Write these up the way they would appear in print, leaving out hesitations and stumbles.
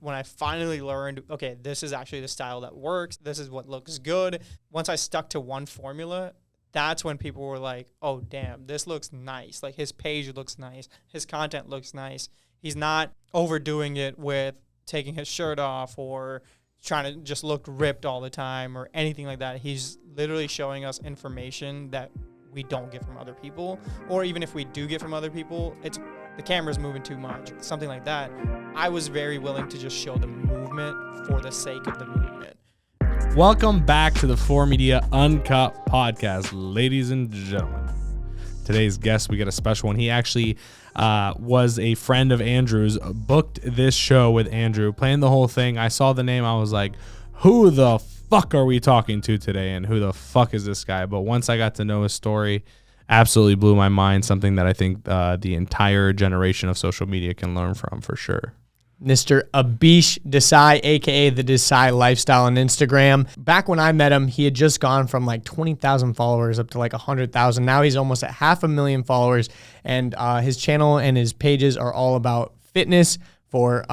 when I finally learned, okay, this is actually the style that works. This is what looks good. Once I stuck to one formula, that's when people were like, oh, damn, this looks nice. Like, his page looks nice. His content looks nice. He's not overdoing it with taking his shirt off or trying to just look ripped all the time or anything like that. He's literally showing us information that we don't get from other people. Or even if we do get from other people, it's the camera's moving too much, something like that. I was very willing to just show the movement for the sake of the movement. Welcome back to the 4Media Uncut podcast, ladies and gentlemen. Today's guest, we got a special one. He actually was a friend of Andrew's, booked this show with Andrew, planned the whole thing. I saw the name. I was like, who the fuck are we talking to today? And who the fuck is this guy? But once I got to know his story, absolutely blew my mind. Something that I think the entire generation of social media can learn from for sure. Mr. Abhish Desai, a.k.a. the Desai Lifestyle on Instagram. Back when I met him, he had just gone from like 20,000 followers up to like 100,000. Now he's almost at 500,000 followers, and his channel and his pages are all about fitness for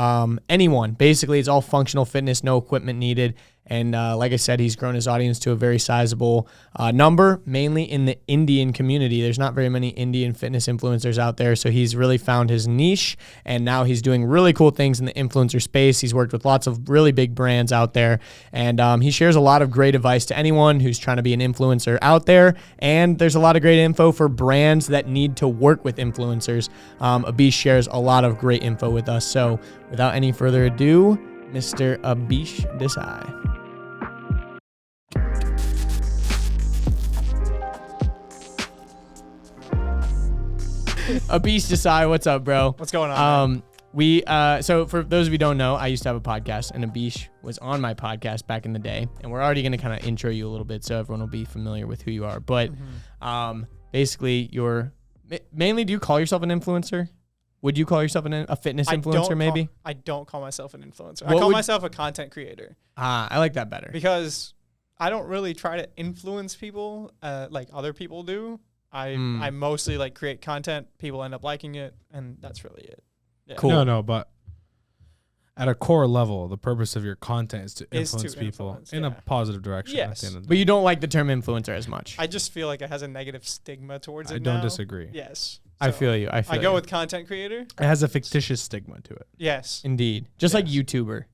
anyone. Basically, it's all functional fitness, no equipment needed. And like I said, he's grown his audience to a very sizable number, mainly in the Indian community. There's not very many Indian fitness influencers out there, so he's really found his niche, and now he's doing really cool things in the influencer space. He's worked with lots of really big brands out there, and he shares a lot of great advice to anyone who's trying to be an influencer out there, and there's a lot of great info for brands that need to work with influencers. Abhish shares a lot of great info with us, so without any further ado, Mr. Abhish Desai. Abhish Desai, what's up, bro? What's going on? So for those of you who don't know, I used to have a podcast, and Abhish was on my podcast back in the day, and we're already going to kind of intro you a little bit so everyone will be familiar with who you are. But basically, you're mainly, do you call yourself an influencer? Would you call yourself a fitness influencer, maybe? I don't call myself an influencer. I call myself a content creator. I like that better. Because I don't really try to influence people like other people do. I mostly like create content. People end up liking it, and that's really it. Yeah. Cool. No, but at a core level, the purpose of your content is to influence people in a positive direction. Yes. At the end of the But day. you don't like the term influencer as much. I just feel like it has a negative stigma towards it. I don't now. disagree. Yes. I feel you. I go with content creator. It has a fictitious stigma to it. Yes. Indeed. Just like YouTuber.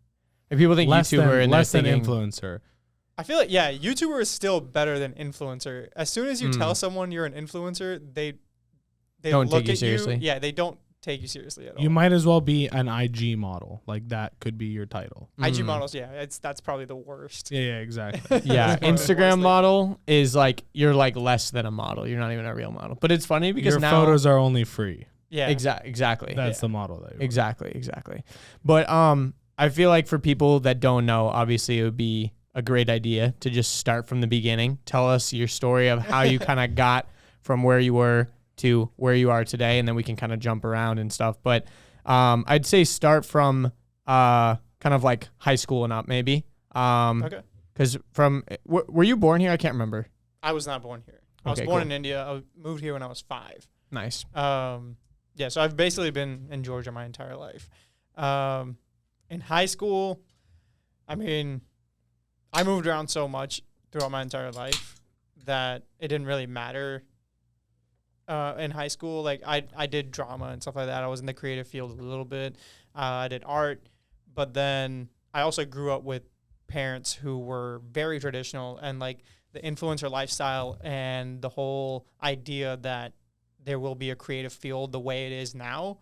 If people think Less YouTuber and less they're than thinking, influencer. I feel like, YouTuber is still better than influencer. As soon as you tell someone you're an influencer, they don't look take you at seriously. Yeah, they don't take you seriously at all. You might as well be an IG model. Like that could be your title. IG models, that's probably the worst. Yeah, exactly. Yeah, That's probably the worst Instagram thing. model is like, you're like less than a model. You're not even a real model. But it's funny because Your now photos are only free. Yeah. Exactly. That's the model that you're Exactly. But I feel like for people that don't know, obviously it would be a great idea to just start from the beginning. Tell us your story of how you kind of got from where you were to where you are today, and then we can kind of jump around and stuff. But I'd say start from kind of like high school and up, maybe. Okay. Because were you born here? I can't remember. I was not born here. I was Okay, born cool. in India. I moved here when I was 5. Nice. So I've basically been in Georgia my entire life. In high school, I mean, I moved around so much throughout my entire life that it didn't really matter. In high school, like I did drama and stuff like that. I was in the creative field a little bit. I did art, but then I also grew up with parents who were very traditional, and like the influencer lifestyle and the whole idea that there will be a creative field the way it is now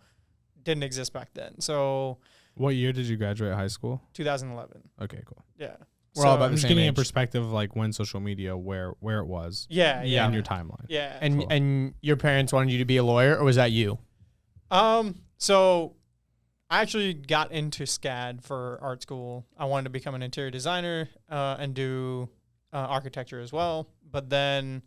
didn't exist back then. So What year did you graduate high school? 2011. Okay, cool. Yeah. We're all about I'm the just same getting a age. perspective of like when social media, where it was. Yeah. In your timeline. Yeah. And Cool. and your parents wanted you to be a lawyer, or was that you? So I actually got into SCAD for art school. I wanted to become an interior designer and do architecture as well. But then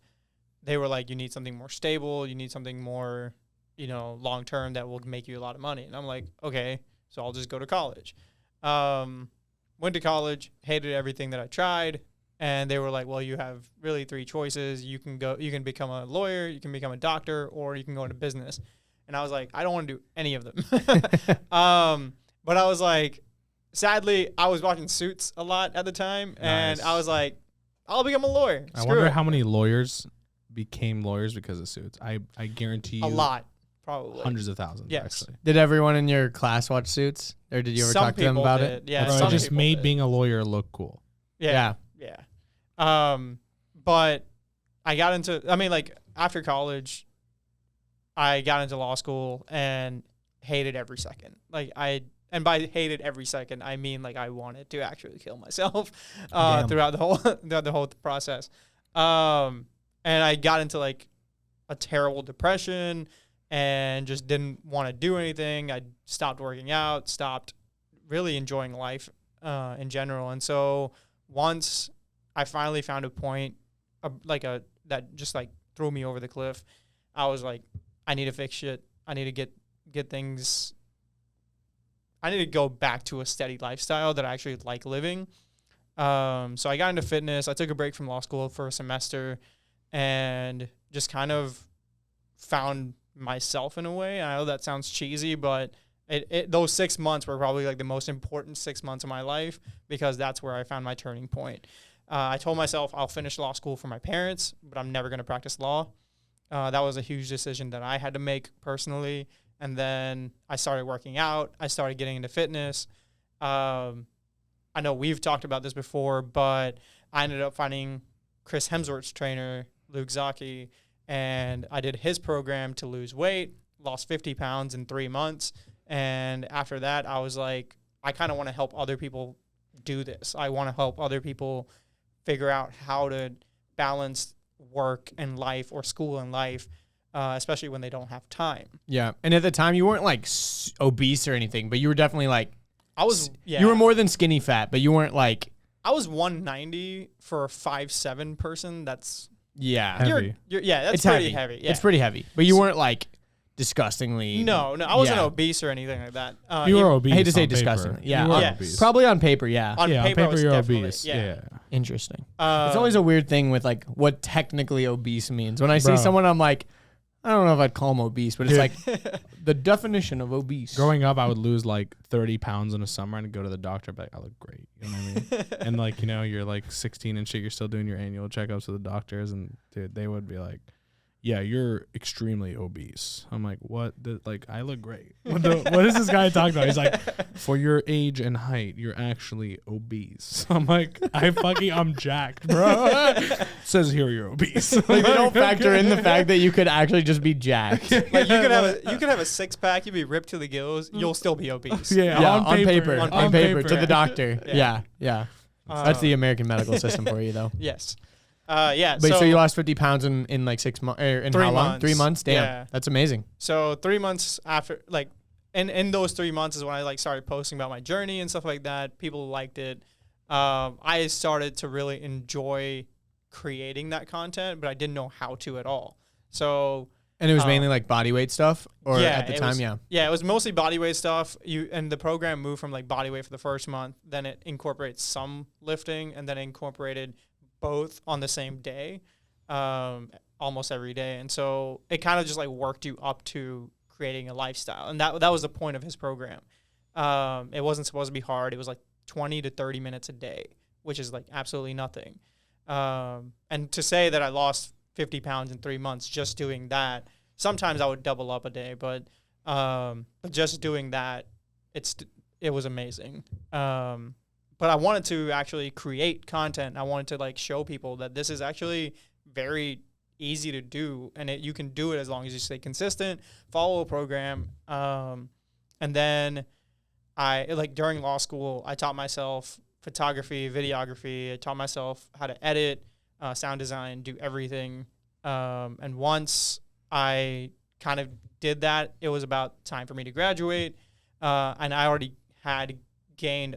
they were like, you need something more stable. You need something more, long term that will make you a lot of money. And I'm like, okay, so I'll just go to college. Went to college, hated everything that I tried. And they were like, well, you have really 3 choices. You can become a lawyer, you can become a doctor, or you can go into business. And I was like, I don't want to do any of them. But I was like, sadly, I was watching Suits a lot at the time, and Nice. I was like, I'll become a lawyer. I Screw wonder it. how many lawyers became lawyers because of Suits. I guarantee you A lot, probably. hundreds of thousands. Yes. Actually, Did everyone in your class watch Suits, or did you ever Some talk to them people about did. it? Yeah, Bro, some it just people made did. being a lawyer look cool. Yeah. But I got into, I mean, like, after college, I got into law school and hated every second. And by hated every second, I mean, like, I wanted to actually kill myself Damn. throughout the whole process. And I got into, like, a terrible depression and just didn't want to do anything. I stopped working out, stopped really enjoying life in general. And so once I finally found a point that just like threw me over the cliff, I was like, I need to fix shit. I need to get things. I need to go back to a steady lifestyle that I actually like living. So I got into fitness. I took a break from law school for a semester and just kind of found myself in a way. I know that sounds cheesy, but those 6 months were probably like the most important 6 months of my life because that's where I found my turning point. I told myself I'll finish law school for my parents, but I'm never going to practice law. That was a huge decision that I had to make personally. And then I started working out. I started getting into fitness. I know we've talked about this before, but I ended up finding Chris Hemsworth's trainer, Luke Zaki, and I did his program to lose weight, lost 50 pounds in 3 months. And after that, I was like, I kind of want to help other people do this. I want to help other people figure out how to balance work and life or school and life, especially when they don't have time. Yeah. And at the time, you weren't like obese or anything, but you were definitely like, you were more than skinny fat, but you weren't like. I was 190 for a 5'7" person. That's Heavy. that's it's pretty heavy. heavy. Yeah. It's pretty heavy, but you weren't like disgustingly. No, I wasn't Yeah. obese or anything like that. You were obese. I hate to say on paper. disgusting. Yeah. You were Yes. obese. Probably on paper, yeah. On paper, I was you're definitely- obese. yeah. Yeah. Interesting. It's always a weird thing with like what technically obese means. When I see Bro. someone, I'm like, I don't know if I'd call them obese, but it's like the definition of obese. Growing up, I would lose like 30 pounds in a summer and go to the doctor, but I look great. You know what I mean? And like, you know, you're like 16 and shit. You're still doing your annual checkups with the doctors, and dude, they would be like, "Yeah, you're extremely obese." I'm like, "What? Like, I look great." What is this guy talking about? He's like, "For your age and height, you're actually obese." I'm like, I'm jacked, bro. Says here you're obese. Like they don't factor in the fact that you could actually just be jacked. Like you could have a six pack, you'd be ripped to the gills, you'll still be obese. Yeah, on paper. On On paper to yeah. the doctor. Yeah. That's the American medical system for you, though. Yes. Yeah. But so you lost 50 pounds in like 6 months, or in 3 how long? months. 3 months? Damn. Yeah. That's amazing. So 3 months after, like, in those 3 months is when I like started posting about my journey and stuff like that. People liked it. I started to really enjoy creating that content, but I didn't know how to at all. So. And it was mainly like body weight stuff, or at the time, was, yeah. Yeah, it was mostly body weight stuff. And the program moved from like body weight for the first month, then it incorporates some lifting, and then incorporated both on the same day, almost every day. And so it kind of just like worked you up to creating a lifestyle, and that was the point of his program. It wasn't supposed to be hard. It was like 20 to 30 minutes a day, which is like absolutely nothing. And to say that I lost 50 pounds in 3 months just doing that, sometimes I would double up a day, but just doing that, it was amazing. But I wanted to actually create content. I wanted to like show people that this is actually very easy to do, and you can do it as long as you stay consistent, follow a program. And then during law school, I taught myself photography, videography. I taught myself how to edit, sound design, do everything. And once I kind of did that, it was about time for me to graduate. And I already had gained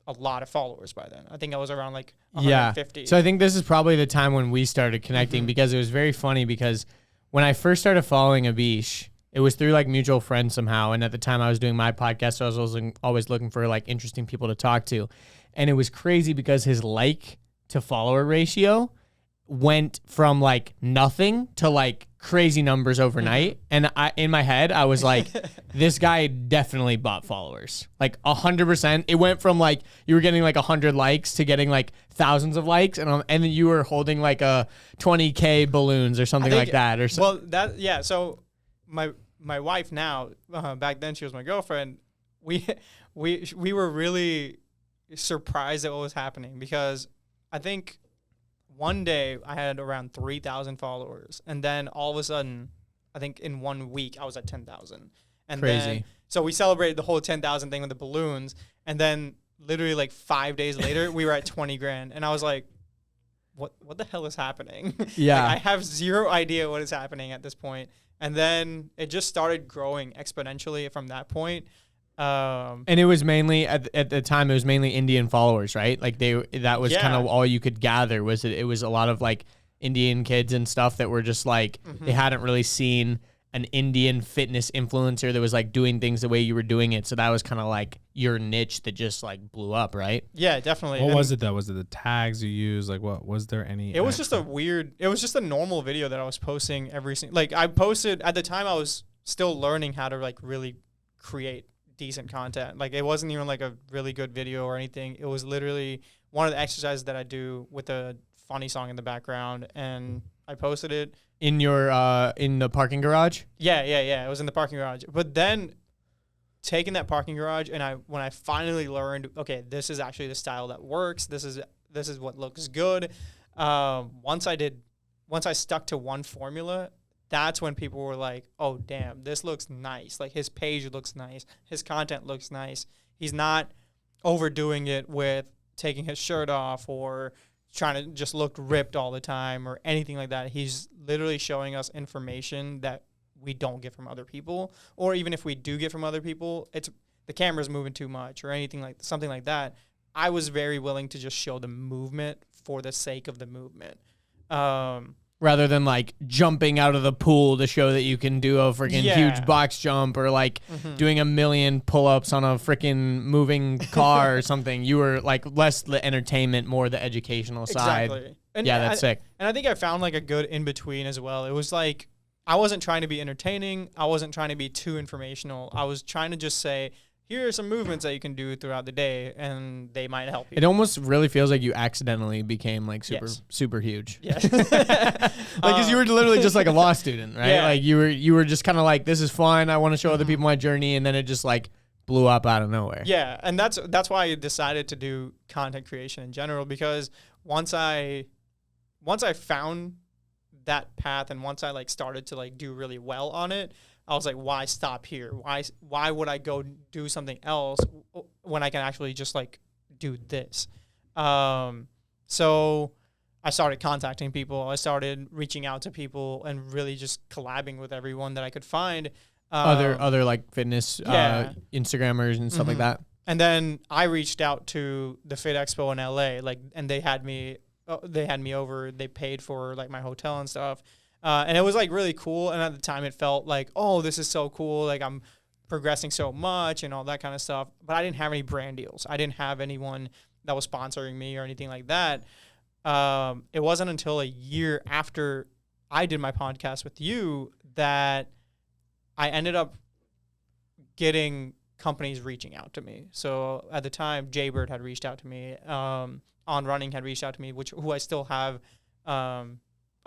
a lot of followers by then. I think I was around like 150. Yeah. So I think this is probably the time when we started connecting, because it was very funny, because when I first started following Abhish, it was through like mutual friends somehow. And at the time I was doing my podcast, so I was always looking for like interesting people to talk to. And it was crazy because his like to follower ratio went from like nothing to like crazy numbers overnight. And in my head, I was like, this guy definitely bought followers, like 100%. It went from like, you were getting like 100 likes to getting like thousands of likes. And then you were holding like a 20K balloons or something like that. Or so. Well, that, yeah. So my wife now, back then she was my girlfriend. We were really surprised at what was happening, because I think one day I had around 3,000 followers, and then all of a sudden, I think in 1 week I was at 10,000. And Crazy. Then, so we celebrated the whole 10,000 thing with the balloons, and then literally like 5 days later we were at 20 grand, and I was like, what the hell is happening? Yeah. Like, I have zero idea what is happening at this point. And then it just started growing exponentially from that point. And it was mainly at the time, it was mainly Indian followers, right? Like that was kind of all you could gather. Was it was a lot of like Indian kids and stuff that were just like, they hadn't really seen an Indian fitness influencer that was like doing things the way you were doing it. So that was kind of like your niche that just like blew up, right? Yeah, definitely. What was it though? Was it the tags you used? Like, what was there any? It was just it was just a normal video that I was posting every single, like I posted at the time. I was still learning how to like really create decent content. Like, it wasn't even like a really good video or anything. It was literally one of the exercises that I do with a funny song in the background, and I posted it in your in the parking garage. Yeah. It was in the parking garage. But then taking that parking garage, and when I finally learned, okay, this is actually the style that works. This is what looks good. Once I stuck to one formula, that's when people were like, oh, damn, this looks nice. Like, his page looks nice. His content looks nice. He's not overdoing it with taking his shirt off or trying to just look ripped all the time or anything like that. He's literally showing us information that we don't get from other people. Or even if we do get from other people, it's the camera's moving too much or anything like something like that. I was very willing to just show the movement for the sake of the movement. Rather than like jumping out of the pool to show that you can do a freaking huge box jump or like doing 1 million pull-ups on a freaking moving car or something. You were like less the entertainment, more the educational side. Exactly. And yeah, that's sick. And I think I found like a good in-between as well. It was like, I wasn't trying to be entertaining. I wasn't trying to be too informational. I was trying to just say, here are some movements that you can do throughout the day, and they might help you. It almost really feels like you accidentally became like super huge. Yeah. Like, because you were literally just like a law student, right? Yeah. Like you were just kind of like, this is fun. I want to show other people my journey. And then it just like blew up out of nowhere. Yeah. And that's why I decided to do content creation in general, because once I found that path, and once I like started to like do really well on it, I was like, why stop here? Why would I go do something else when I can actually just like do this? So I started contacting people. I started reaching out to people and really just collabing with everyone that I could find. Other like fitness Instagrammers and stuff like that. And then I reached out to the Fit Expo in LA, and they had me over. They paid for like my hotel and stuff. And it was like really cool. And at the time it felt like, oh, this is so cool. Like, I'm progressing so much and all that kind of stuff. But I didn't have any brand deals. I didn't have anyone that was sponsoring me or anything like that. It wasn't until a year after I did my podcast with you that I ended up getting companies reaching out to me. So at the time, Jaybird had reached out to me. On Running had reached out to me, who I still have a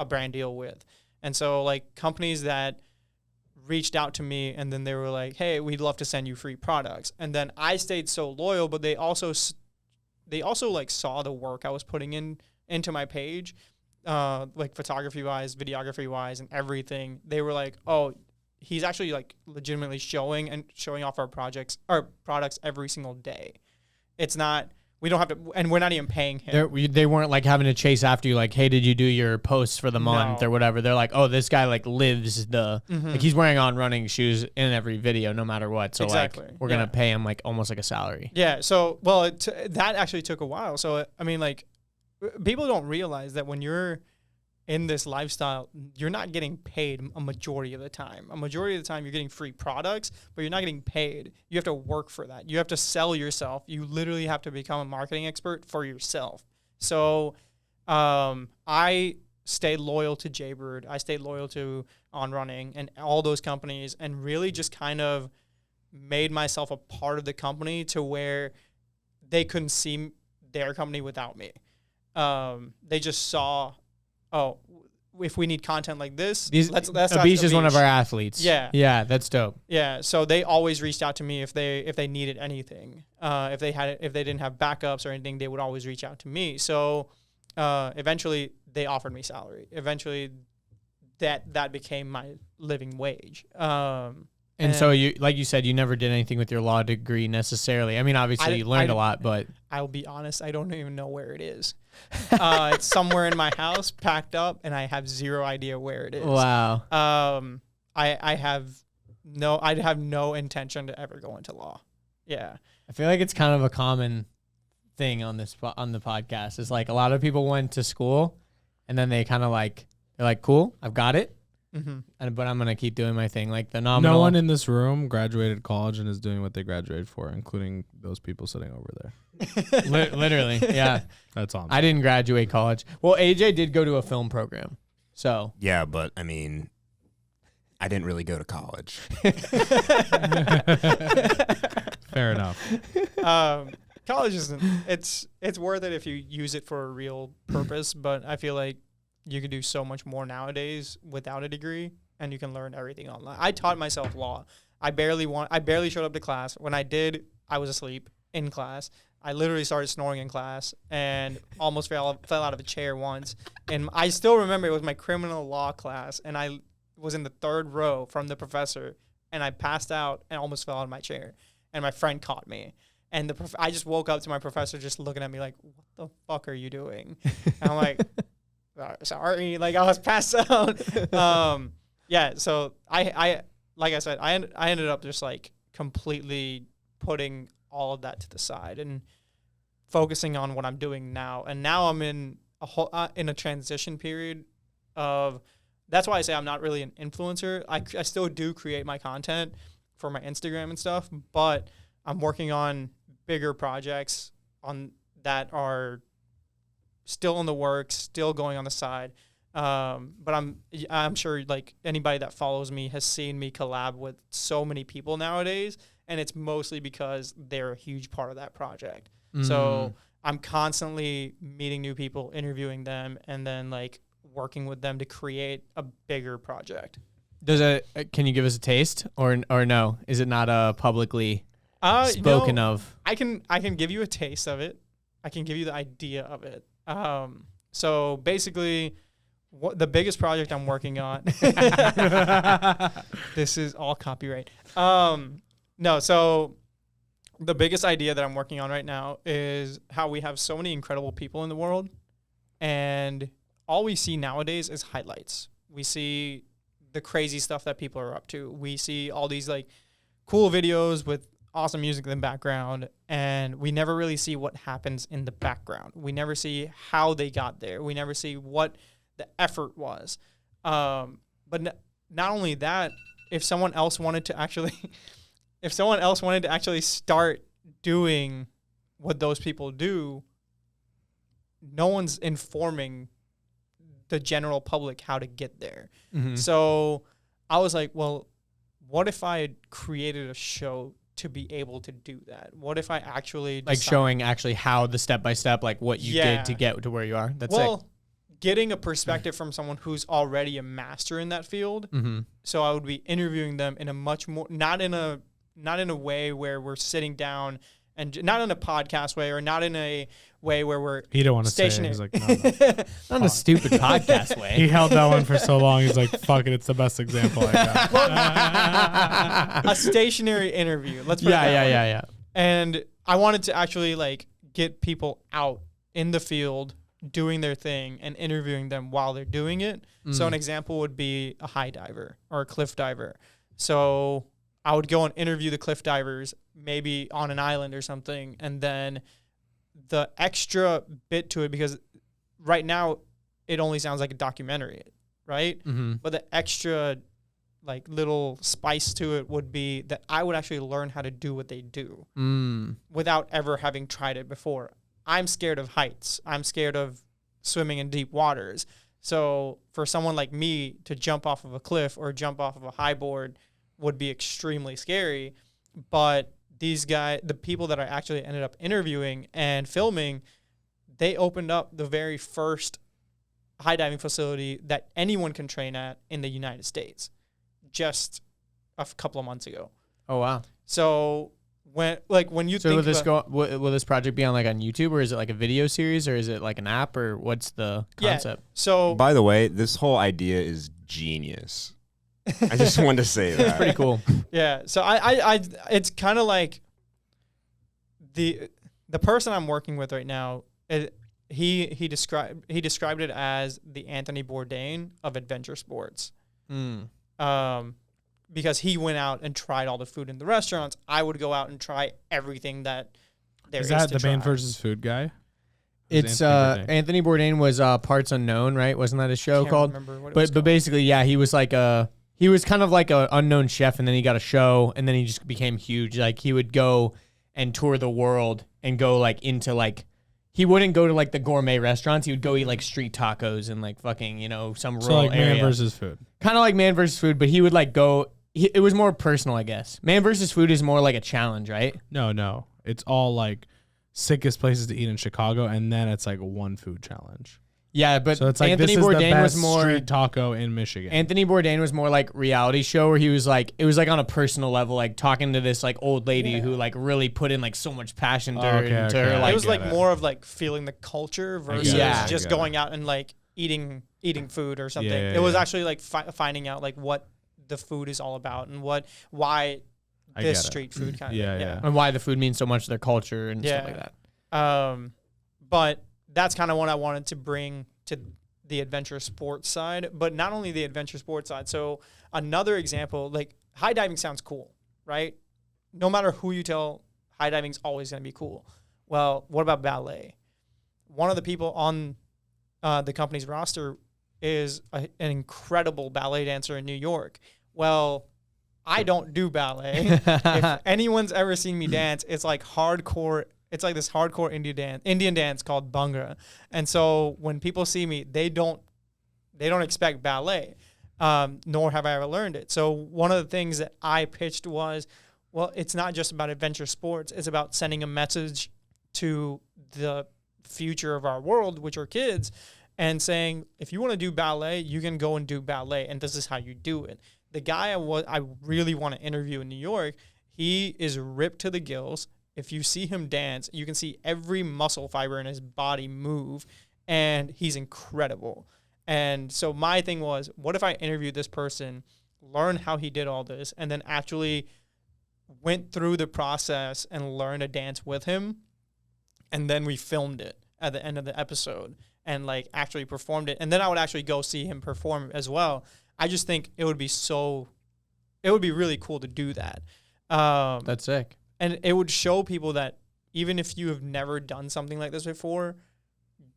brand deal with. And so like companies that reached out to me, and then they were like, hey, we'd love to send you free products. And then I stayed so loyal, but they also like saw the work I was putting into my page, like photography wise, videography wise, and everything. They were like, oh, he's actually like legitimately showing off our products every single day. It's not, we don't have to, and we're not even paying him. They weren't like having to chase after you, like, hey, did you do your posts for the month or whatever? They're like, oh, this guy like lives like he's wearing on running shoes in every video, no matter what. So like, we're gonna pay him like almost like a salary. Yeah. So well, that actually took a while. So I mean, like, people don't realize that when you're in this lifestyle, you're not getting paid a majority of the time. A majority of the time, you're getting free products, but you're not getting paid. You have to work for that. You have to sell yourself. You literally have to become a marketing expert for yourself. So I stayed loyal to Jaybird. I stayed loyal to On Running and all those companies, and really just kind of made myself a part of the company to where they couldn't see their company without me. They just saw, oh, if we need content like this, that's Abhish is one of our athletes. Yeah. Yeah, that's dope. Yeah. So they always reached out to me if they needed anything. If they didn't have backups or anything, they would always reach out to me. So eventually they offered me salary. Eventually that became my living wage. And so you, like you said, you never did anything with your law degree necessarily. I mean, obviously you learned a lot, but I'll be honest, I don't even know where it is. It's somewhere in my house, packed up, and I have zero idea where it is. Wow. I have no intention to ever go into law. Yeah. I feel like it's kind of a common thing on the podcast. It's like a lot of people went to school, and then they kind of they're like, cool, I've got it. Mm-hmm. But I'm going to keep doing my thing. Like the nominal. No one in this room graduated college and is doing what they graduated for, including those people sitting over there. Literally. Yeah. That's on. I didn't graduate college. Well, AJ did go to a film program. So. Yeah, but I mean, I didn't really go to college. Fair enough. College isn't, it's worth it if you use it for a real purpose, but I feel like you can do so much more nowadays without a degree, and you can learn everything online. I taught myself law. I barely showed up to class. When I did, I was asleep in class. I literally started snoring in class and almost fell out of a chair once. And I still remember it was my criminal law class, and I was in the third row from the professor, and I passed out and almost fell out of my chair. And my friend caught me. And I just woke up to my professor just looking at me like, what the fuck are you doing? And I'm like, sorry, like I was passed out. Yeah, so I like I said, I ended up just like completely putting all of that to the side and focusing on what I'm doing now. And now I'm in a transition period of, that's why I say I'm not really an influencer. I still do create my content for my Instagram and stuff, but I'm working on bigger projects on that are still in the works, still going on the side. But I'm sure like anybody that follows me has seen me collab with so many people nowadays, and it's mostly because they're a huge part of that project. So I'm constantly meeting new people, interviewing them, and then like working with them to create a bigger project. Can you give us a taste or no? Is it not publicly spoken of? I can give you a taste of it. I can give you the idea of it. So basically, the biggest project I'm working on. This is all copyright. No, so the biggest idea that I'm working on right now is how we have so many incredible people in the world, and all we see nowadays is highlights. We see the crazy stuff that people are up to. We see all these like cool videos with awesome music in the background, and we never really see what happens in the background. We never see how they got there. We never see what the effort was. But not only that, if someone else wanted to actually start doing what those people do, no one's informing the general public how to get there. Mm-hmm. So I was like, well, what if I had created a show to be able to do that? What if I actually showing actually how the step-by-step, like what you did to get to where you are? That's sick. Getting a perspective from someone who's already a master in that field. Mm-hmm. So I would be interviewing them in a much more, not in a way where we're sitting down, and not in a podcast way, or not in a way where we're he don't want to stationary. Say it. He's like, no. Not a stupid podcast way. He held that one for so long. He's like, fuck it, it's the best example I got. A stationary interview. Let's put it that way. Yeah. And I wanted to actually like get people out in the field doing their thing and interviewing them while they're doing it. So an example would be a high diver or a cliff diver. So I would go and interview the cliff divers, maybe on an island or something, and then the extra bit to it, because right now it only sounds like a documentary, right? Mm-hmm. But the extra like little spice to it would be that I would actually learn how to do what they do without ever having tried it before. I'm scared of heights. I'm scared of swimming in deep waters. So for someone like me to jump off of a cliff or jump off of a high board would be extremely scary. But these guys, the people that I actually ended up interviewing and filming, they opened up the very first high diving facility that anyone can train at in the United States just a couple of months ago. Oh, wow. So when you So think will this project be on YouTube, or is it like a video series, or is it like an app, or what's the concept? So By the way, this whole idea is genius. I just wanted to say that. It's pretty cool. yeah, so I it's kind of like the person I'm working with right now. He described it as the Anthony Bourdain of adventure sports. Because he went out and tried all the food in the restaurants. I would go out and try everything that there is. Is that to the Man try. versus Food guy? It's Anthony Bourdain. Anthony Bourdain was Parts Unknown, right? Wasn't that a show Can't called? remember what it was But called. basically, yeah, he was like he was kind of like a unknown chef, and then he got a show, and then he just became huge. Like he would go and tour the world and go like into like. He wouldn't go to like the gourmet restaurants. He would go eat like street tacos and like fucking, some rural So like area. Man versus Food. Kind of like Man versus Food, but he would like go. It was more personal, I guess. Man versus Food is more like a challenge, right? No. It's all like sickest places to eat in Chicago, and then it's like one food challenge. Yeah, but So it's like Anthony this is the Bourdain best was more. street taco in Michigan. Anthony Bourdain was more like reality show where he was like, it was like on a personal level, like talking to this like old lady who like really put in like so much passion to her. Okay. Like, it was get like it. more of like feeling the culture versus Yeah. just I get going out and like eating food or something. Yeah, it was yeah. actually like finding out like what the food is all about and why I this get it. street food kind of Yeah, thing. yeah. and why the food means so much to their culture and stuff like that. But that's kind of what I wanted to bring to the adventure sports side, but not only the adventure sports side. So another example, like high diving sounds cool, right? No matter who you tell, high diving is always going to be cool. Well, what about ballet? One of the people on the company's roster is an incredible ballet dancer in New York. Well, I don't do ballet. If anyone's ever seen me dance, it's like hardcore. It's like this hardcore Indian dance called Bhangra. And so when people see me, they don't expect ballet, nor have I ever learned it. So one of the things that I pitched was, well, it's not just about adventure sports. It's about sending a message to the future of our world, which are kids, and saying, if you want to do ballet, you can go and do ballet, and this is how you do it. The guy I really want to interview in New York, he is ripped to the gills. If you see him dance, you can see every muscle fiber in his body move, and he's incredible. And so my thing was, what if I interviewed this person, learn how he did all this, and then actually went through the process and learned a dance with him, and then we filmed it at the end of the episode and like actually performed it, and then I would actually go see him perform as well. I just think it would be really cool to do that. That's sick. And it would show people that even if you have never done something like this before,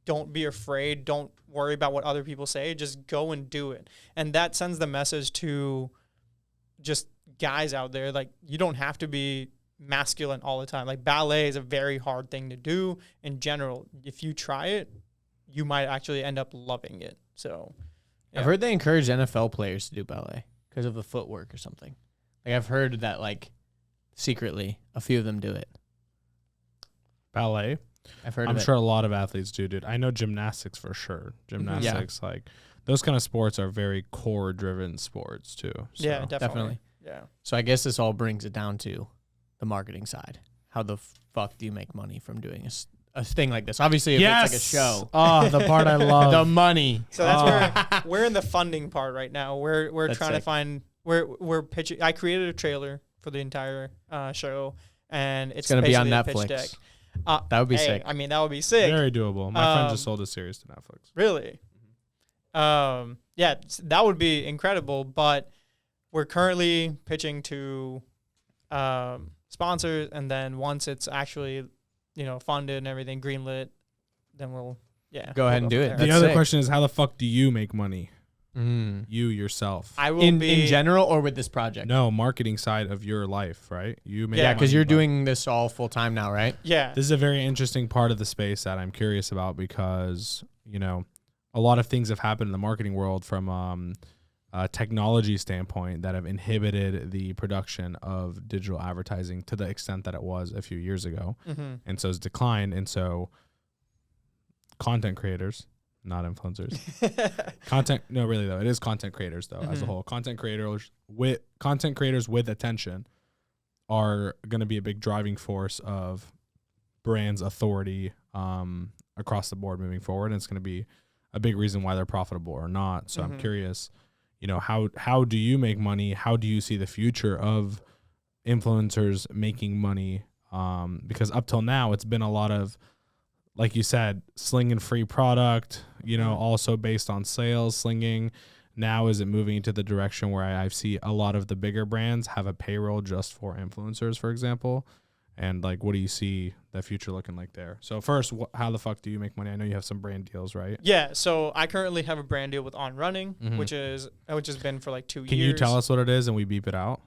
don't be afraid. Don't worry about what other people say. Just go and do it. And that sends the message to just guys out there. Like, you don't have to be masculine all the time. Like, ballet is a very hard thing to do in general. If you try it, you might actually end up loving it. So I've heard they encourage NFL players to do ballet because of the footwork or something. Like I've heard that like secretly a few of them do it. Ballet. I've heard I'm of sure a lot of athletes do, dude. I know gymnastics for sure. Gymnastics, like those kind of sports are very core driven sports too. So. yeah, definitely. Yeah. So I guess this all brings it down to the marketing side. How the fuck do you make money from doing a thing like this? Obviously, if it's like a show. Oh, the part I love. The money. So that's where we're in the funding part right now. We're That's trying to sick. find we're pitching. I created a trailer for the entire show, and it's gonna be on basically a pitch Netflix. deck. That would be Hey, sick. I mean, that would be sick. Very doable. My friend just sold a series to Netflix. Really? Yeah, that would be incredible. But we're currently pitching to sponsors, and then once it's actually funded and everything, greenlit, then we'll Go ahead and do it. from The there. That's other sick. question is, how the fuck do you make money? Mm. You yourself. I will In be general or with this project? No, marketing side of your life, right? You make Yeah, Yeah, because money you're by- doing this all full time now, right? Yeah. This is a very interesting part of the space that I'm curious about because, a a lot of things have happened in the marketing world from a technology standpoint that have inhibited the production of digital advertising to the extent that it was a few years ago. And so it's declined. And so content creators, not influencers, no, really though, it is content creators though, as a whole. Content creators with attention are going to be a big driving force of brands' authority across the board moving forward. And it's going to be a big reason why they're profitable or not. So I'm curious, how do you make money? How do you see the future of influencers making money? Because up till now, it's been a lot of, like you said, slinging free product, also based on sales, slinging. Now is it moving into the direction where I see a lot of the bigger brands have a payroll just for influencers, for example? And like, what do you see the future looking like there? So first, how the fuck do you make money? I know you have some brand deals, right? Yeah. So I currently have a brand deal with On Running, which has been for like 2 years. Can you tell us what it is and we beep it out?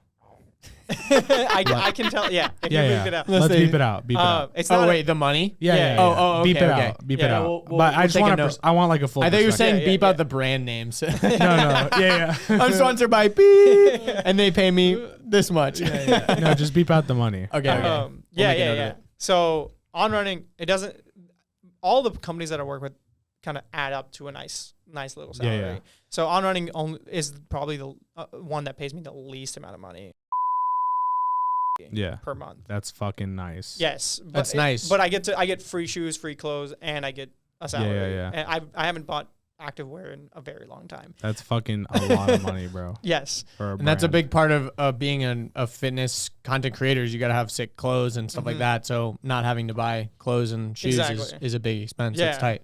I can tell. Yeah. If you beep it out. Let's beep it out. Beep it out. It's not the money? Yeah. Oh, okay, beep it out. Beep it out. But I just want I want like a full. I thought you were perspective. saying beep out the brand names. No. Yeah. I'm sponsored by Beep, and they pay me this much. No, just beep out the money. Okay. Yeah. So On Running, it doesn't. All the companies that I work with kind of add up to a nice little salary. Yeah. So On Running is probably the one that pays me the least amount of money. Per month. That's fucking nice. Yes, that's nice. But I get free shoes, free clothes, and I get a salary. Yeah. And I haven't bought activewear in a very long time. That's fucking a lot of money, bro. Yes. And that's a big part of being a fitness content creator. You got to have sick clothes and stuff like that. So not having to buy clothes and shoes is a big expense. Yeah. It's tight.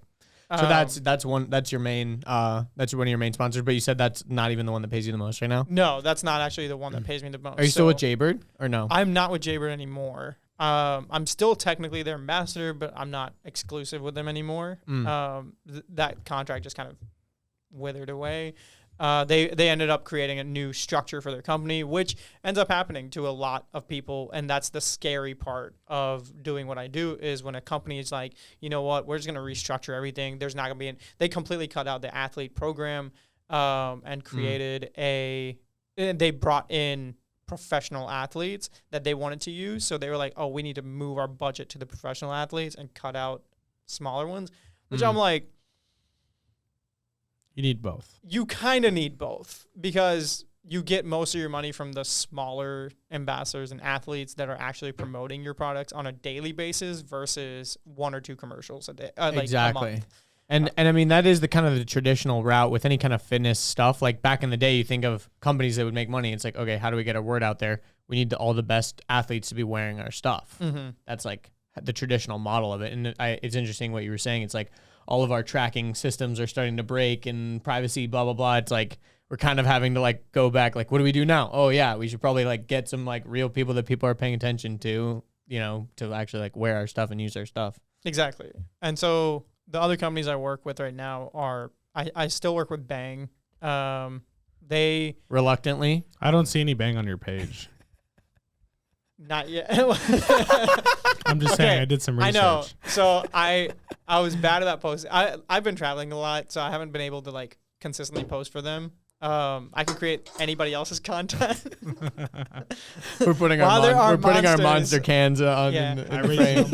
So that's one of your main sponsors, but you said that's not even the one that pays you the most right now? No, that's not actually the one that pays me the most. Are you still with Jaybird or no? I'm not with Jaybird anymore. I'm still technically their ambassador, but I'm not exclusive with them anymore. That contract just kind of withered away. They ended up creating a new structure for their company, which ends up happening to a lot of people. And that's the scary part of doing what I do, is when a company is like, you know what, we're just going to restructure everything. There's not going to be they completely cut out the athlete program and created they brought in professional athletes that they wanted to use. So they were like, oh, we need to move our budget to the professional athletes and cut out smaller ones, which I'm like, you need both. You kind of need both, because you get most of your money from the smaller ambassadors and athletes that are actually promoting your products on a daily basis versus 1 or 2 commercials a day. Exactly. A month. And I mean, that is the kind of the traditional route with any kind of fitness stuff. Like back in the day, you think of companies that would make money. It's like, okay, how do we get our word out there? We need all the best athletes to be wearing our stuff. That's like the traditional model of it. And it's interesting what you were saying. It's like all of our tracking systems are starting to break and privacy, blah, blah, blah. It's like we're kind of having to like go back. Like, what do we do now? Oh, yeah, we should probably like get some like real people that people are paying attention to, to actually like wear our stuff and use our stuff. Exactly. And so the other companies I work with right now are, I still work with Bang. They reluctantly. I don't see any Bang on your page. Not yet. I'm just saying, I did some research. I know. So I was bad about posting. I've been traveling a lot, so I haven't been able to like consistently post for them. I can create anybody else's content. We're putting our monster cans on in the frame.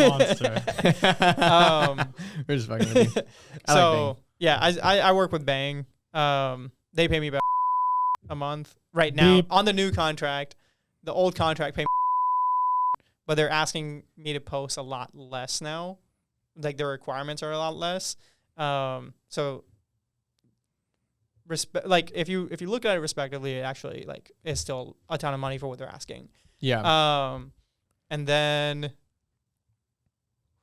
We're just fucking with you. I work with Bang. They pay me about a month right now on the new contract. The old contract pay me, but they're asking me to post a lot less now. Like the requirements are a lot less. So like if you look at it respectively, it actually like is still a ton of money for what they're asking. Yeah. And then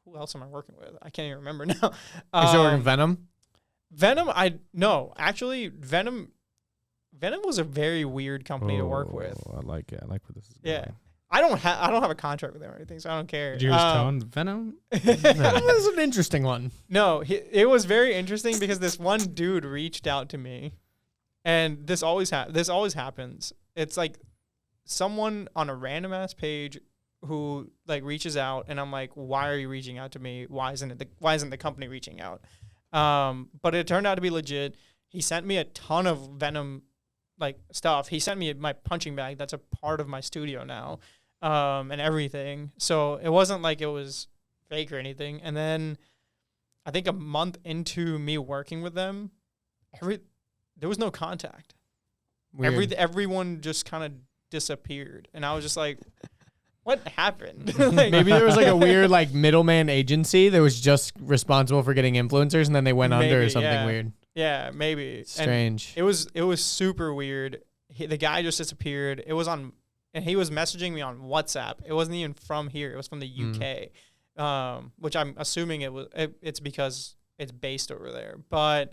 who else am I working with? I can't even remember now. Is it working Venom? Venom, actually Venom was a very weird company to work with. I like it. I like where this is going. Yeah. I don't have a contract with them or anything, so I don't care. Did you hear his tone? Venom? That was an interesting one. No, it was very interesting because this one dude reached out to me, and this always happens. It's like someone on a random ass page who like reaches out, and I'm like, why are you reaching out to me? Why isn't the company reaching out? But it turned out to be legit. He sent me a ton of Venom like stuff. He sent me my punching bag that's a part of my studio now, and everything. So it wasn't like it was fake or anything. And then I think a month into me working with them, there was no contact. Weird. Everyone just kind of disappeared, and I was just like, what happened? Like, Maybe there was like a weird like middleman agency that was just responsible for getting influencers, and then they went under or something weird. Yeah, maybe. Strange. And it was super weird. The guy just disappeared. It was on, and he was messaging me on WhatsApp. It wasn't even from here. It was from the UK, which I'm assuming it's because it's based over there. But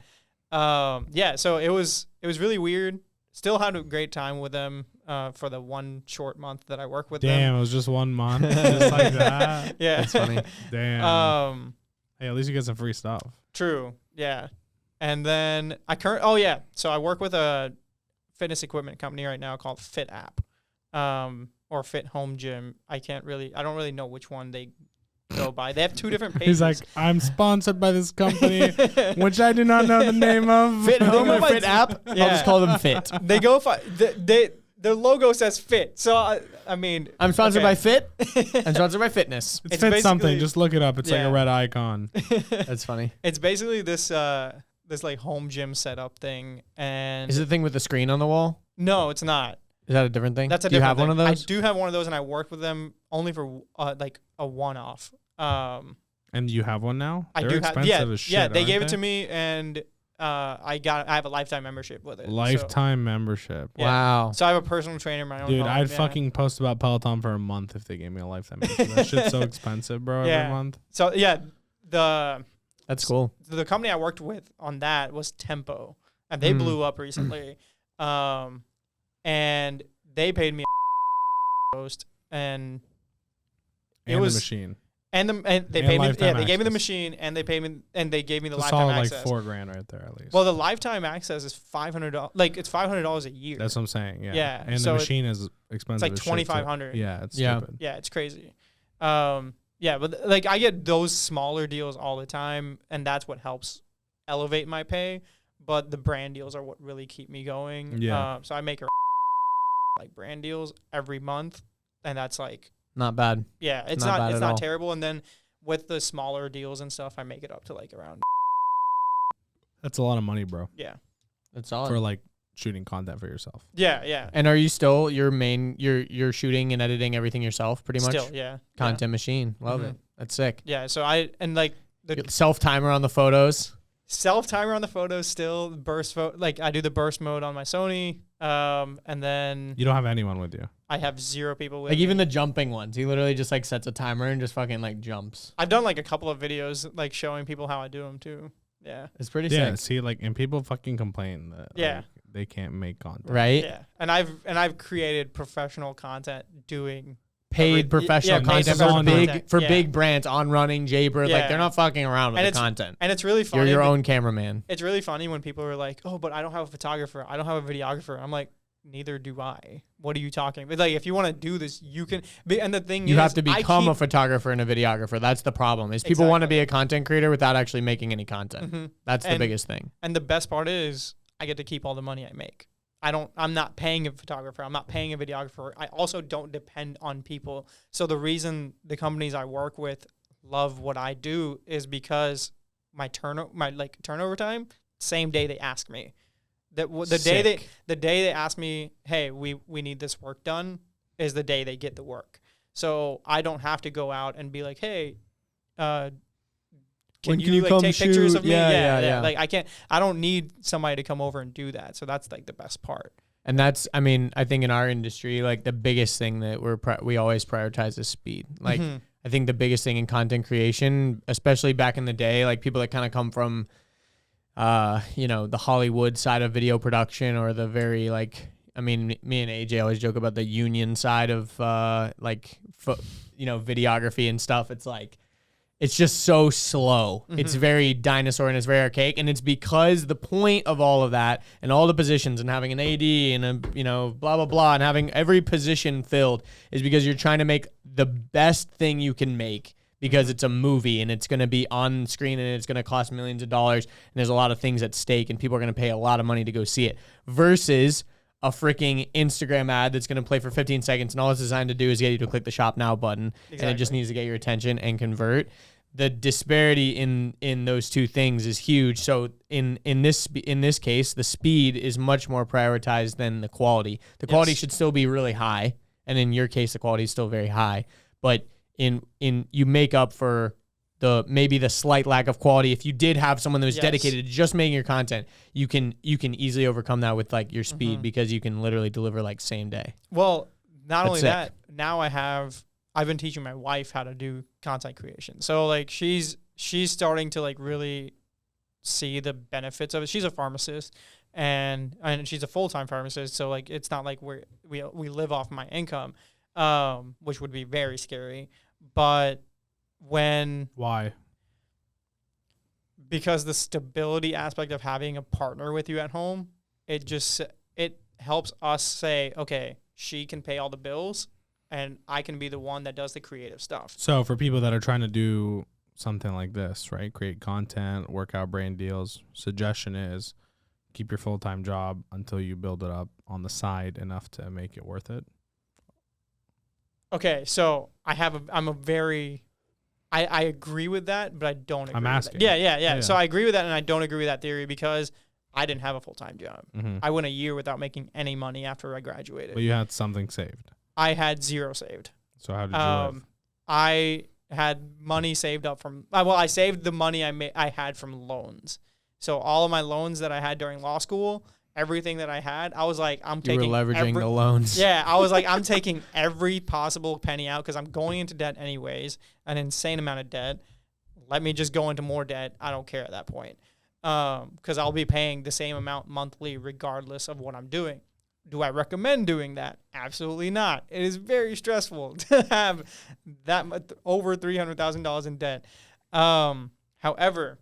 yeah, so it was really weird. Still had a great time with them for the one short month that I worked with them. Damn, it was just 1 month, just like that. Yeah, That's funny. Damn. Hey, at least you get some free stuff. True. Yeah. And then so I work with a fitness equipment company right now called Fit App, or Fit Home Gym. I don't really know which one they go by. They have two different pages. He's like, I'm sponsored by this company, which I do not know the name of. Fit Home or by- Fit App? Yeah. I'll just call them Fit. They go their logo says Fit. So I mean, I'm sponsored by okay. Fit. I'm sponsored by Fitness. It's It's Fit something. basically- Just look it up. It's like Yeah. a red icon. That's funny. It's basically this like home gym setup thing. And Is it the thing with the screen on the wall? no, it's not. Is that a different thing? That's a Do you different have one of thing. those? I do have one of those, and I work with them only for like a one-off. And you have one now? I They're do have, expensive as shit, yeah. They aren't gave it to me, and I have a lifetime membership with it. Lifetime membership. Yeah. Wow. So I have a personal trainer in my own Dude, home. I'd Yeah. fucking post about Peloton for a month if they gave me a lifetime membership. That shit's so expensive, bro, Yeah. every month. So yeah, That's cool. the company I worked with on that was Tempo, and they blew up recently. And they paid me a post, and it And was the machine. and they And paid me. lifetime Yeah, they gave me the access. machine, and they paid me, and they gave me the It's a lifetime solid access. like $4,000 right there at least. Well, the lifetime access is $500. Like it's $500 a year. That's what I'm saying. Yeah. Yeah, And so the machine is expensive. like as shit, too. $2,500. Yeah, it's Yeah. stupid. Yeah, it's crazy. Yeah, but like I get those smaller deals all the time, and that's what helps elevate my pay. But the brand deals are what really keep me going. Yeah. So I make like brand deals every month, and that's like, Not bad. yeah, it's Not not bad it's at not all. terrible. And then with the smaller deals and stuff, I make it up to like around, That's a lot of money, bro, yeah, That's solid. for like shooting content for yourself. yeah. And are you still you're shooting and editing everything yourself pretty much? Still, yeah, Content machine. Love Mhm. it. That's sick. yeah. So the Self timer on the photos. self timer on the photos still burst like I do the burst mode on my Sony, and then You don't have anyone with you. I have 0 people with Like me. even the jumping ones. He literally just like sets a timer and just fucking like jumps. I've done like a couple of videos like showing people how I do them too. Yeah. It's pretty Yeah, sick. see, like, and people fucking complain that Yeah. like, they can't make content. Right? Yeah. And I've created professional content doing Paid professional yeah, content professional for big content. for Yeah. big brands on running, Jaybird. Like Yeah. they're not fucking around with And the it's- content. and it's really You're funny. your own cameraman. It's really funny when people are like, "Oh, but I don't have a photographer. I don't have a videographer." I'm like, "Neither do I. What are you talking about?" Like if you want to do this, you can. And the thing You is, have to I become a keep- photographer and a videographer. That's the problem. Is people want to Exactly. be a content creator without actually making any content. Mhm. That's the And- biggest thing. And the best part is I get to keep all the money I make. I'm not paying a photographer. I'm not paying a videographer. I also don't depend on people. So the reason the companies I work with love what I do is because my turnover time, same day they ask me. The day they ask me, "Hey, we need this work done," is the day they get the work. So I don't have to go out and be like, "Hey, When can can you you like come take pictures shoot?" of me?" Yeah. Like I don't need somebody to come over and do that. So that's like the best part. And that's, I mean, I think in our industry, like the biggest thing that we always prioritize is speed. Like Mhm. I think the biggest thing in content creation, especially back in the day, like people that kind of come from, the Hollywood side of video production or the very like, I mean, me and AJ always joke about the union side of videography and stuff. It's like, it's just so slow. It's very dinosaur and it's very archaic. And it's because the point of all of that and all the positions and having an AD and a, blah, blah, blah, and having every position filled is because you're trying to make the best thing you can make because it's a movie and it's going to be on screen and it's going to cost millions of dollars and there's a lot of things at stake and people are going to pay a lot of money to go see it versus a freaking Instagram ad that's going to play for 15 seconds and all it's designed to do is get you to click the shop now button and it just needs to get your attention and convert. The disparity in those two things is huge. So in this case, the speed is much more prioritized than the quality. The quality should still be really high, and in your case, the quality is still very high. But in you make up for maybe the slight lack of quality. If you did have someone that was dedicated to just making your content, you can easily overcome that with like your speed because you can literally deliver like same day. Well, not only that, now I've been teaching my wife how to do content creation. So like she's starting to like really see the benefits of it. She's a pharmacist and she's a full-time pharmacist. So like it's not like we live off my income, which would be very scary. But why? Because the stability aspect of having a partner with you at home, it helps us say, okay, she can pay all the bills and I can be the one that does the creative stuff. So for people that are trying to do something like this, right, create content, work out brand deals, suggestion is keep your full-time job until you build it up on the side enough to make it worth it. Okay, so I agree with that, but I don't agree. I'm asking. With that. Yeah. So I agree with that, and I don't agree with that theory because I didn't have a full-time job. Mm-hmm. I went a year without making any money after I graduated. But you had something saved. I had zero saved. So how did you live? I had money saved up from I saved the money I had from loans. So all of my loans that I had during law school, everything that I had, I was like, you were leveraging the loans. Yeah, I was like, I'm taking every possible penny out because I'm going into debt anyways, an insane amount of debt. Let me just go into more debt. I don't care at that point because I'll be paying the same amount monthly regardless of what I'm doing. Do I recommend doing that? Absolutely not. It is very stressful to have that much, over $300,000 in debt. However,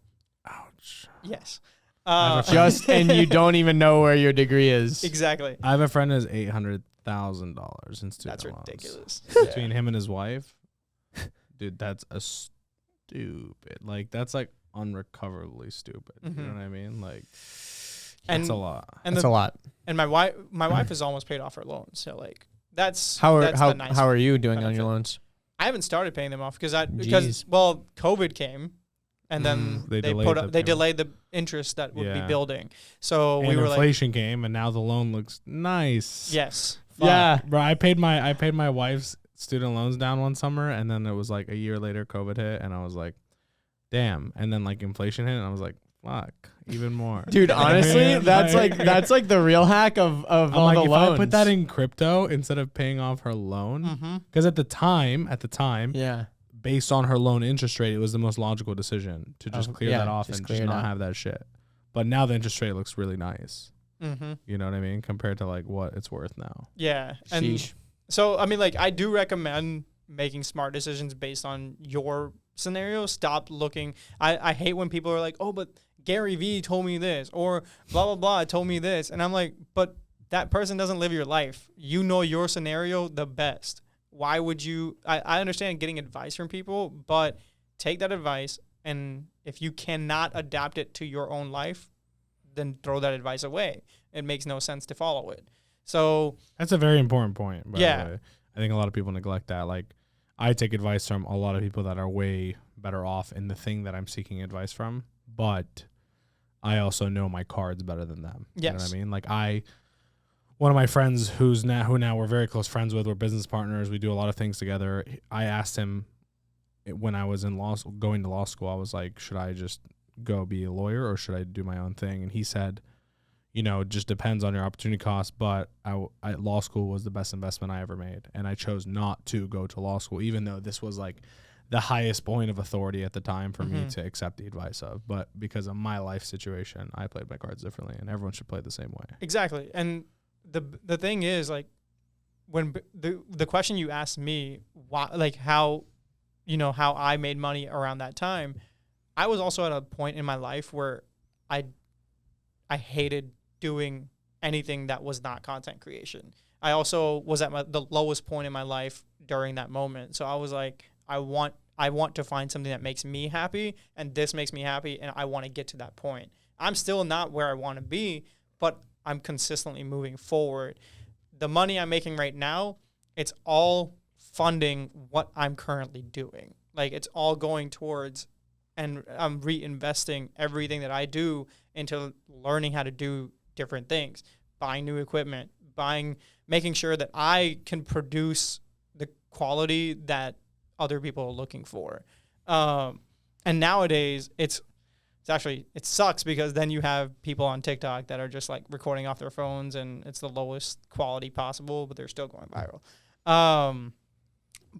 ouch. Yes. And you don't even know where your degree is. Exactly. I have a friend who has $800,000 in student That's loans. ridiculous. Between him and his wife, dude, that's a stupid. Like that's like unrecoverably stupid. Mm-hmm. You know what I mean? Like, and that's a lot. That's a lot. And my wife has almost paid off her loans. So like that's how nice are you doing benefit. on your loans? I haven't started paying them off because Jeez. COVID came. And then they delayed the interest that would be building. So and we were inflation came, and now the loan looks nice. Yes. Fuck. Yeah, bro. I paid my wife's student loans down one summer, and then it was like a year later, COVID hit, and I was like, damn. And then like inflation hit, and I was like, fuck, even more. Dude, honestly, that's like the real hack of all like, the if loans. I put that in crypto instead of paying off her loan, because at the time, yeah. based on her loan interest rate, it was the most logical decision to just clear that off and just not have that shit. But now the interest rate looks really nice. Mm-hmm. You know what I mean? Compared to like what it's worth now. Yeah. And so, I mean, like I do recommend making smart decisions based on your scenario. Stop looking. I hate when people are like, oh, but Gary Vee told me this or blah, blah, blah told me this. And I'm like, but that person doesn't live your life. You know your scenario the best. Why would you? I understand getting advice from people, but take that advice, and if you cannot adapt it to your own life, then throw that advice away. It makes no sense to follow it. So that's a very important point. By the way. I think a lot of people neglect that. Like, I take advice from a lot of people that are way better off in the thing that I'm seeking advice from, but I also know my cards better than them. Yes. You know what I mean? Like one of my friends who now we're very close friends with, we're business partners, we do a lot of things together. I asked him when I was in going to law school, I was like, should I just go be a lawyer or should I do my own thing? And he said, you know, it just depends on your opportunity cost, but law school was the best investment I ever made. And I chose not to go to law school, even though this was like the highest point of authority at the time for me to accept the advice of. But because of my life situation, I played my cards differently, and everyone should play the same way. Exactly. And the thing is, like, when the question you asked me, why, like how I made money around that time, I was also at a point in my life where I hated doing anything that was not content creation. I also was at the lowest point in my life during that moment. So I was like, I want I want to find something that makes me happy, and this makes me happy, and I want to get to that point. I'm still not where I want to be, but I'm consistently moving forward. The money I'm making right now, it's all funding what I'm currently doing. Like, it's all going towards, and I'm reinvesting everything that I do into learning how to do different things, buying new equipment, making sure that I can produce the quality that other people are looking for. And nowadays it sucks because then you have people on TikTok that are just like recording off their phones and it's the lowest quality possible, but they're still going viral.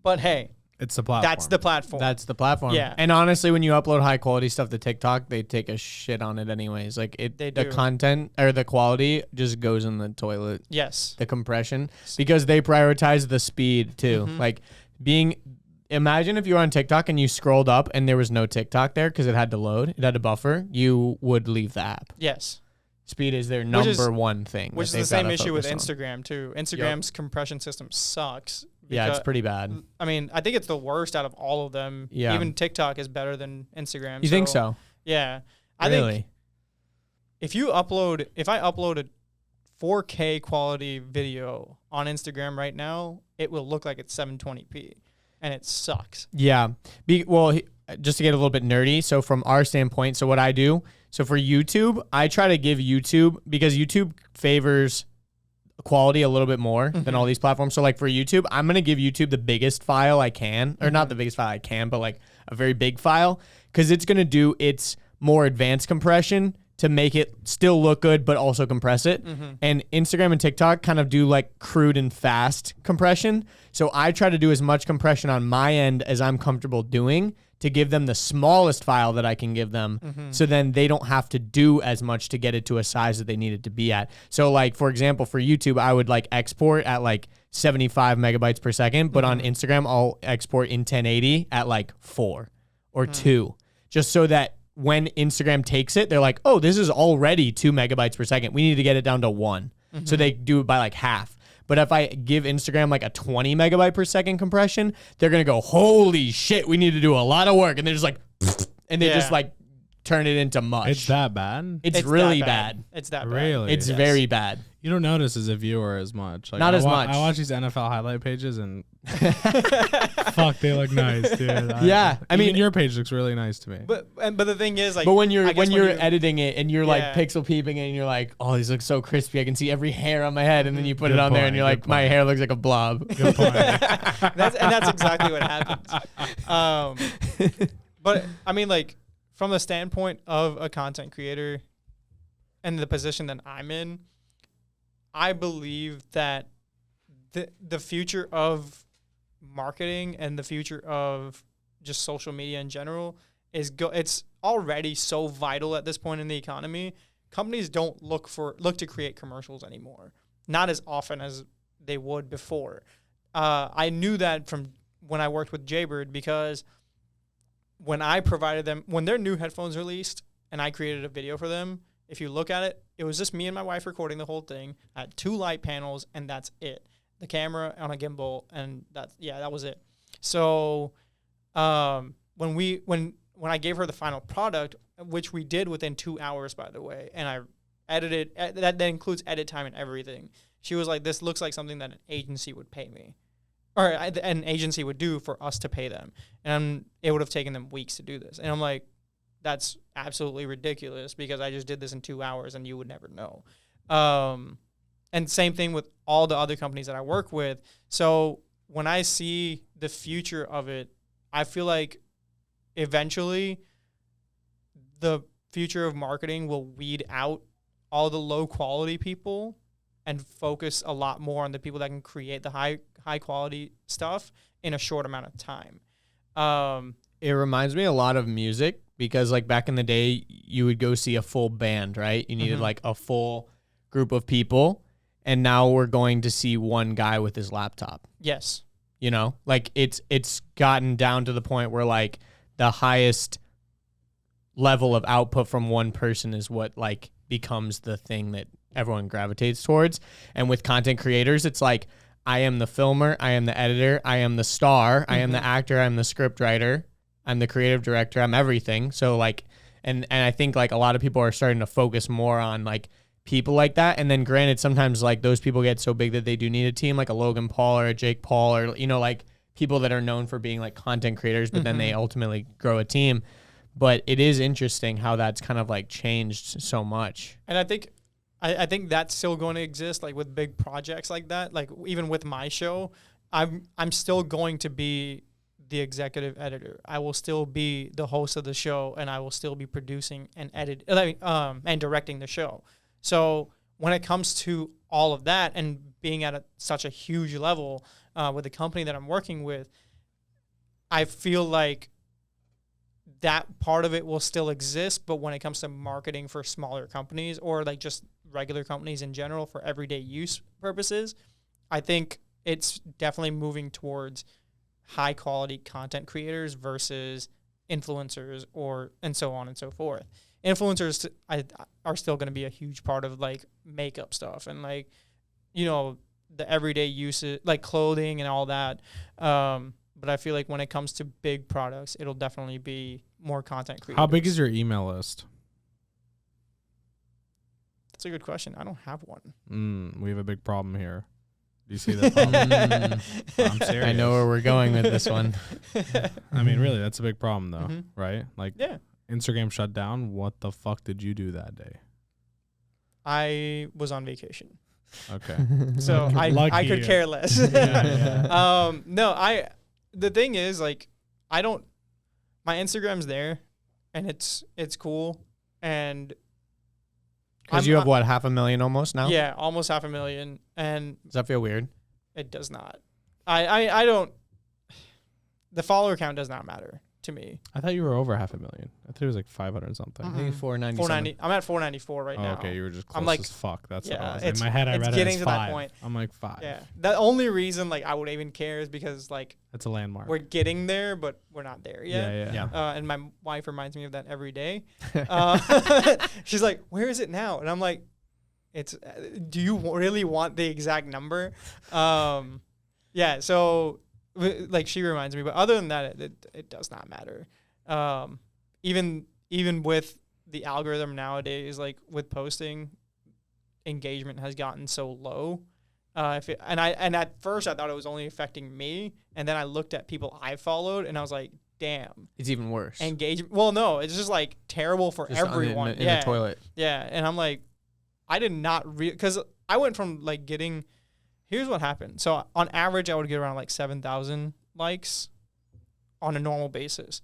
But hey, It's the platform. that's the platform. That's the platform. Yeah. And honestly, when you upload high quality stuff to TikTok, they take a shit on it anyways. Like They the do. content or the quality just goes in the toilet. Yes. The compression, because they prioritize the speed too. Mhm. Like imagine if you were on TikTok and you scrolled up and there was no TikTok there because it had to load, it had to buffer, you would leave the app. Yes. Speed is their Which is- number one thing. Which is that the they've same gotta issue with focus on. Instagram too. Instagram's compression system sucks. Yeah, it's because- pretty bad. I mean, I think it's the worst out of all of them. Yeah. Even TikTok is better than Instagram. You think so? Yeah. I Really? think if I upload a 4K quality video on Instagram right now, it will look like it's 720p, and it sucks. Yeah. Just to get a little bit nerdy, so from our standpoint, so what I do, so for YouTube, I try to give YouTube, because YouTube favors quality a little bit more than all these platforms. So like for YouTube, I'm going to give YouTube the biggest file I can, or not the biggest file I can, but like a very big file, because it's going to do its more advanced compression to make it still look good, but also compress it. And Instagram and TikTok kind of do like crude and fast compression. So I try to do as much compression on my end as I'm comfortable doing to give them the smallest file that I can give them. So then they don't have to do as much to get it to a size that they need it to be at. So like, for example, for YouTube, I would like export at like 75 megabytes per second, but on Instagram, I'll export in 1080 at like 4 or 2, just so that when Instagram takes it, they're like, oh, this is already 2 megabytes per second. We need to get it down to 1. So they do it by like half. But if I give Instagram like a 20 megabyte per second compression, they're going to go, holy shit, we need to do a lot of work. And they're just like, and they just like turn it into mush. It's that bad? It's that really bad. It's that bad. Really? It's very bad. You don't notice as a viewer as much. Like, Not I as much. I watch these NFL highlight pages and fuck, they look nice, dude. Yeah, I mean, your page looks really nice to me. But the thing is, like, But when I you're guess editing it and you're like Yeah. pixel peeping it and you're like, oh, these look so crispy. I can see every hair on my head. And then you put Good it on there point, and you're good like, my point. hair looks like a blob. Good point. that's exactly what happens. But I mean, like, from the standpoint of a content creator and the position that I'm in, I believe that the future of marketing and the future of just social media in general it's already so vital at this point in the economy. Companies don't look to create commercials anymore, not as often as they would before. I knew that from when I worked with Jaybird, because when I provided them, when their new headphones released and I created a video for them, if you look at it, it was just me and my wife recording the whole thing. I had 2 light panels and that's it. The camera on a gimbal, and that was it. So when I gave her the final product, which we did within 2 hours, by the way, and I edited, that includes edit time and everything. She was like, this looks like something that an agency would pay me, or an agency would do for us to pay them. And it would have taken them weeks to do this. And I'm like, that's absolutely ridiculous, because I just did this in 2 hours and you would never know. And same thing with all the other companies that I work with. So when I see the future of it, I feel like eventually the future of marketing will weed out all the low quality people and focus a lot more on the people that can create the high quality stuff in a short amount of time. It reminds me a lot of music, because like back in the day, you would go see a full band, right? You needed like a full group of people. And now we're going to see one guy with his laptop. Yes. You know, like it's gotten down to the point where like the highest level of output from one person is what like becomes the thing that everyone gravitates towards. And with content creators, it's like, I am the filmer, I am the editor, I am the star, I am the actor, I am the script writer. I'm the creative director. I'm everything. So like, and I think like a lot of people are starting to focus more on like people like that. And then granted, sometimes like those people get so big that they do need a team, like a Logan Paul or a Jake Paul, or, you know, like people that are known for being like content creators, but then they ultimately grow a team. But it is interesting how that's kind of like changed so much. And I think that's still going to exist, like with big projects like that. Like even with my show, I'm still going to be the executive editor. I will still be the host of the show, and I will still be producing and and directing the show. So when it comes to all of that and being at such a huge level with the company that I'm working with, I feel like that part of it will still exist. But when it comes to marketing for smaller companies or like just regular companies in general for everyday use purposes, I think it's definitely moving towards high quality content creators versus influencers and so on and so forth. Influencers are still going to be a huge part of like makeup stuff and like, you know, the everyday uses like clothing and all that. But I feel like when it comes to big products, it'll definitely be more content creators. How big is your email list? That's a good question. I don't have one. We have a big problem here. Do you see that problem? I'm serious. I know where we're going with this one. I mean, really, that's a big problem though, right? Like, yeah. Instagram shut down. What the fuck did you do that day? I was on vacation. Okay. So I could care less. No, the thing is, like, my Instagram's there and it's cool. And because you have what, 500,000 almost now? Yeah, almost 500,000. And does that feel weird? It does not. I don't, the follower count does not matter to me. I thought you were over 500,000. I thought it was like 500 something. I think it's 490. 490. I'm at 494 right now. Okay, you were just close I'm like, as fuck. That's yeah, what I was. In my head, I read it getting as to 5. that point. I'm like 5. Yeah. The only reason like I would even care is because like it's a landmark. We're getting there, but we're not there yet. Yeah. And my wife reminds me of that every day. She's like, "Where is it now?" And I'm like, "It's. Do you really want the exact number?" Yeah. So like she reminds me, but other than that, it does not matter. Even with the algorithm nowadays, like with posting, engagement has gotten so low. And at first I thought it was only affecting me, and then I looked at people I followed, and I was like, damn, it's even worse. Engagement. Well, no, it's just like terrible for just everyone. In the toilet. Yeah, and I'm like, I did not because I went from like getting. Here's what happened. So on average, I would get around like 7,000 likes on a normal basis.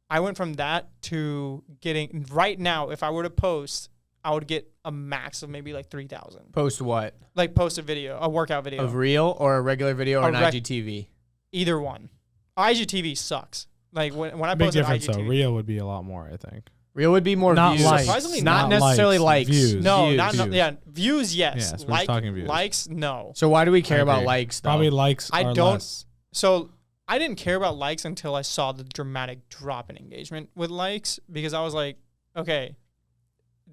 I went from that to getting right now. If I were to post, I would get a max of maybe like 3,000. Post what? Like post a workout video. Of reel or a regular video or an IGTV? Either one. IGTV sucks. Like when I big posted difference IGTV. though. Reel would be a lot more, I think. Reel would be more not views. Likes. Surprisingly, not necessarily likes. Views. No, views. not yeah. Views, yes. Yes, we're talking views. Likes, no. So why do we care about likes? Though? Probably likes. I are don't. Less. So I didn't care about likes until I saw the dramatic drop in engagement with likes, because I was like, okay,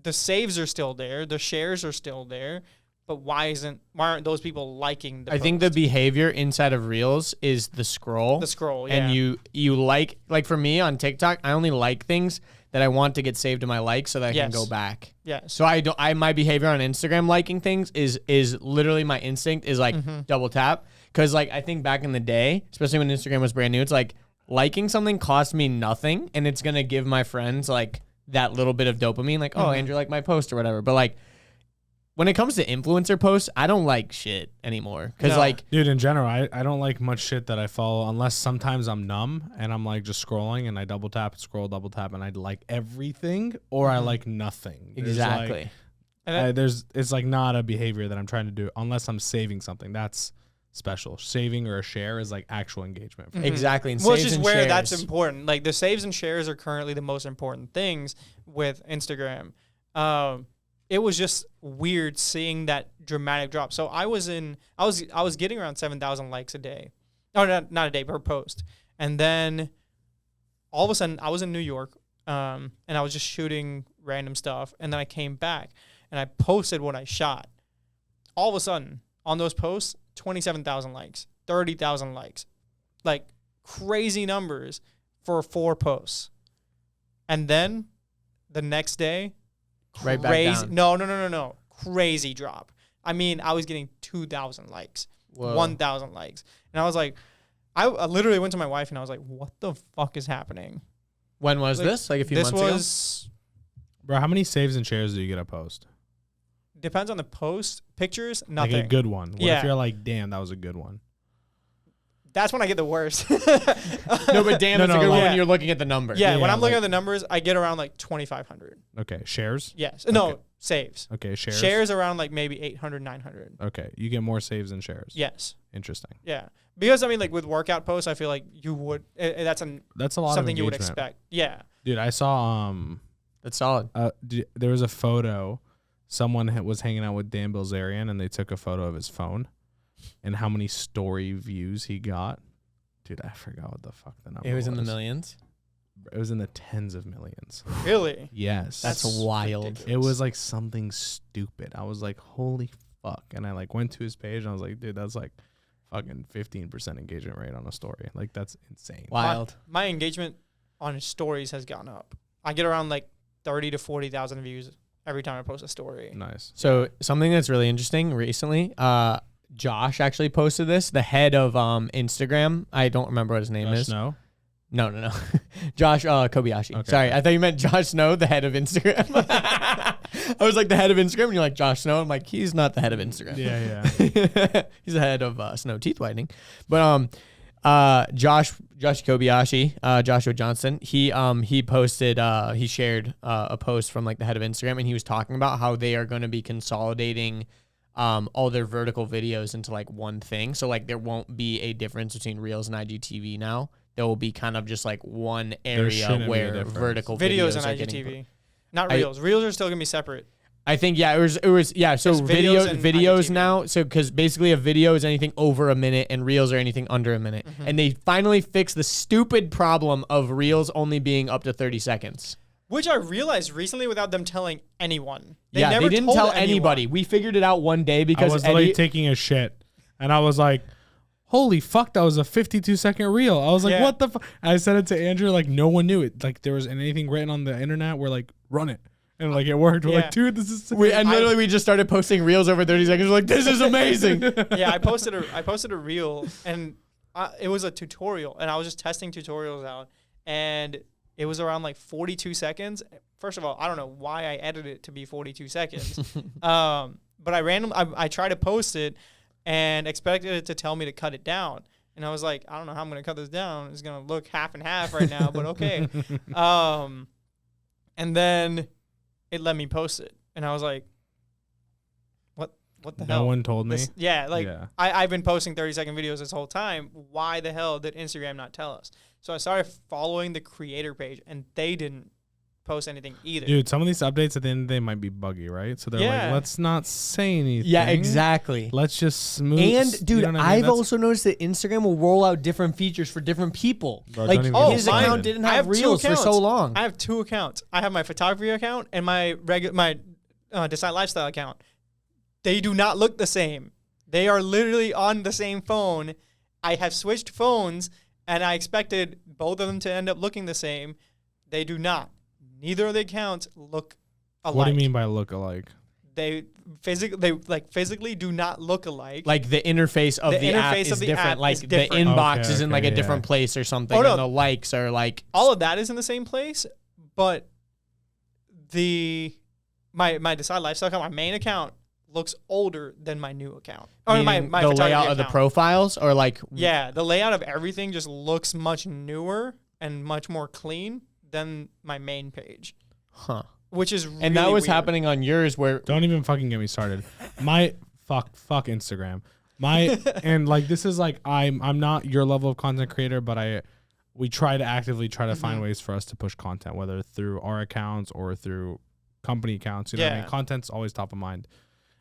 the saves are still there, the shares are still there, but why aren't those people liking the I think the behavior inside of Reels is the scroll. The scroll, yeah. And you like for me on TikTok, I only like things that I want to get saved to my likes so that I can go back. Yeah. So my behavior on Instagram liking things is literally my instinct is like double tap. Cause like I think back in the day, especially when Instagram was brand new, it's like liking something cost me nothing and it's gonna give my friends like that little bit of dopamine, like, oh, Andrew liked my post or whatever. But like when it comes to influencer posts, I don't like shit anymore. Cause like, dude, in general, I don't like much shit that I follow unless sometimes I'm numb and I'm like just scrolling and I double tap, and I like everything or I like nothing. Exactly. It's like not a behavior that I'm trying to do unless I'm saving something. That's special. Saving or a share is like actual engagement. For me. Exactly. And which saves is and where shares. that's important. Like the saves and shares are currently the most important things with Instagram. It was just weird seeing that dramatic drop. So I was getting around 7,000 likes a day. Oh, not a day, per post. And then all of a sudden I was in New York, and I was just shooting random stuff. And then I came back and I posted what I shot. All of a sudden on those posts, 27,000 likes, 30,000 likes, like crazy numbers for 4 posts. And then the next day, Right back crazy. down. No. Crazy drop. I mean, I was getting 2,000 likes, Whoa. 1,000 likes. And I was like, I literally went to my wife and I was like, what the fuck is happening? When was Like, this? Like a few This months ago? was, Bro, how many saves and shares do you get a post? depends on the post. Pictures, nothing. Like a good one. What Yeah. if you're like, damn, that was a good one? That's when I get the worst. No, but damn, No, it's a no, good one like- when you're looking at the number. Yeah, when Yeah, I'm looking like- at the numbers, I get around like 2,500. Okay, shares? Yes. No, Okay. saves. Okay, shares? Shares around like maybe 800, 900. Okay, you get more saves than shares. Yes. Interesting. Yeah. Because, I mean, like with workout posts, I feel like you would, that's That's a lot something of you would engagement. expect. Yeah. Dude, I saw That's solid. there was a photo. Someone was hanging out with Dan Bilzerian, and they took a photo of his phone, and how many story views he got. Dude, I forgot what the fuck the number was. It was in the millions. It was in the tens of millions. Really? Yes. That's wild. ridiculous. It was like something stupid. I was like, holy fuck. And I like went to his page and I was like, dude, that's like fucking 15% engagement rate on a story. Like that's insane. Wild. My engagement on his stories has gone up. I get around like 30 to 40,000 views every time I post a story. Nice. So something that's really interesting recently, Josh actually posted this. The head of Instagram, I don't remember what his name is. No. No. Josh Kobayashi. Okay. Sorry, I thought you meant Josh Snow, the head of Instagram. I was like, the head of Instagram, and you're like, Josh Snow. I'm like, he's not the head of Instagram. Yeah. He's the head of Snow Teeth Whitening. But Josh Kobayashi, Joshua Johnson, he posted, he shared a post from like the head of Instagram, and he was talking about how they are going to be consolidating all their vertical videos into like one thing. So like there won't be a difference between Reels and IGTV now. There will be kind of just like one area shouldn't be a where difference. vertical Videos videos and are getting put. IGTV. Not Reels. Reels are still going to be separate. I think yeah, it was yeah. So It's videos and videos IGTV. now. So because basically a video is anything over a minute and reels are anything under a minute, and they finally fixed the stupid problem of reels only being up to 30 seconds. Which I realized recently without them telling anyone. They They didn't told tell anyone. anybody. We figured it out one day I because was literally Eddie, taking a shit and I was like, holy fuck, that was a 52-second reel. I was like, Yeah. what the fuck? I said it to Andrew, like no one knew it. Like there was anything written on the internet, we're like, run it. And like it worked. We're Yeah. like, dude, this is literally we just started posting reels over 30 seconds. We're like, this is amazing. Yeah, I posted a reel and it was a tutorial and I was just testing tutorials out and it was around like 42 seconds. First of all, I don't know why I edited it to be 42 seconds. But I tried to post it and expected it to tell me to cut it down. And I was like, I don't know how I'm going to cut this down. It's going to look half and half right now, but okay. And then it let me post it. And I was like, what the hell? No one told me. Yeah. I've been posting 30-second videos this whole time. Why the hell did Instagram not tell us? So I started following the creator page, and they didn't post anything either. Dude, some of these updates at the end of the day might be buggy, right? So they're Yeah. like, let's not say anything. Yeah, exactly. Let's just smooth. And you dude, know what I mean? I've That's- also noticed that Instagram will roll out different features for different people. Bro, like don't even his get me account started. didn't I have have two reels for so accounts. long. I have 2 accounts. I have my photography account and my Desai Lifestyle account. They do not look the same. They are literally on the same phone. I have switched phones, and I expected both of them to end up looking the same. They do not. Neither of the accounts look alike. What do you mean by look alike? They physically do not look alike. Like the interface of the app interface is of the different. app like is the different. inbox Okay, is in like a okay, different yeah. place or something, Oh, no. and the likes are like all of that is in the same place, but my Desai Lifestyle account, my main account, looks older than my new account. Or my meaning the photography layout of the account. profiles, or like Yeah, the layout of everything just looks much newer and much more clean than my main page, huh? which is really And that was weird. happening on yours, where Don't even fucking get me started. My fuck Instagram. My and like this is like I'm not your level of content creator, but we try to actively try to find ways for us to push content, whether through our accounts or through company accounts. You know what I mean? Yeah. Content's always top of mind.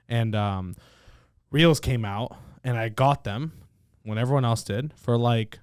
And Reels came out and I got them when everyone else did for like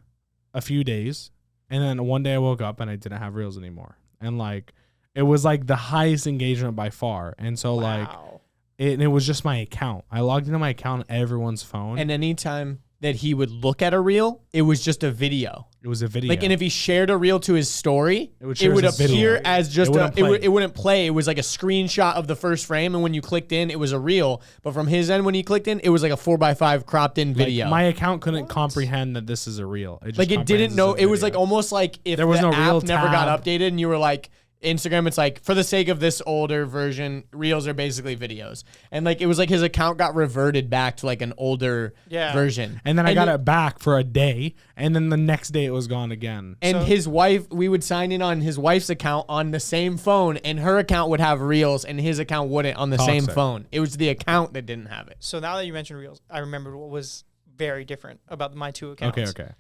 a few days. And then one day I woke up and I didn't have Reels anymore. And like it was like the highest engagement by far. And so like Wow. it was just my account. I logged into my account on everyone's phone. and anytime that he would look at a reel, it was just a video. It was a video. Like, and if he shared a reel to his story, it would as a appear video. as just It wouldn't play. It was like a screenshot of the first frame, and when you clicked in, it was a reel. But from his end, when he clicked in, it was like a 4x5 cropped in video. My account couldn't comprehend that this is a reel. It just like it didn't comprehends know. it's a It was video. like almost like if There was the no reel app never got tab. updated, and you were like, Instagram, it's like, for the sake of this older version, reels are basically videos. And like it was like his account got reverted back to like an older version. And then I got it back for a day, and then the next day it was gone again. And his wife, we would sign in on his wife's account on the same phone, and her account would have reels, and his account wouldn't on the same phone. It was the account that didn't have it. So now that you mentioned reels, I remembered what was very different about my two accounts. Okay.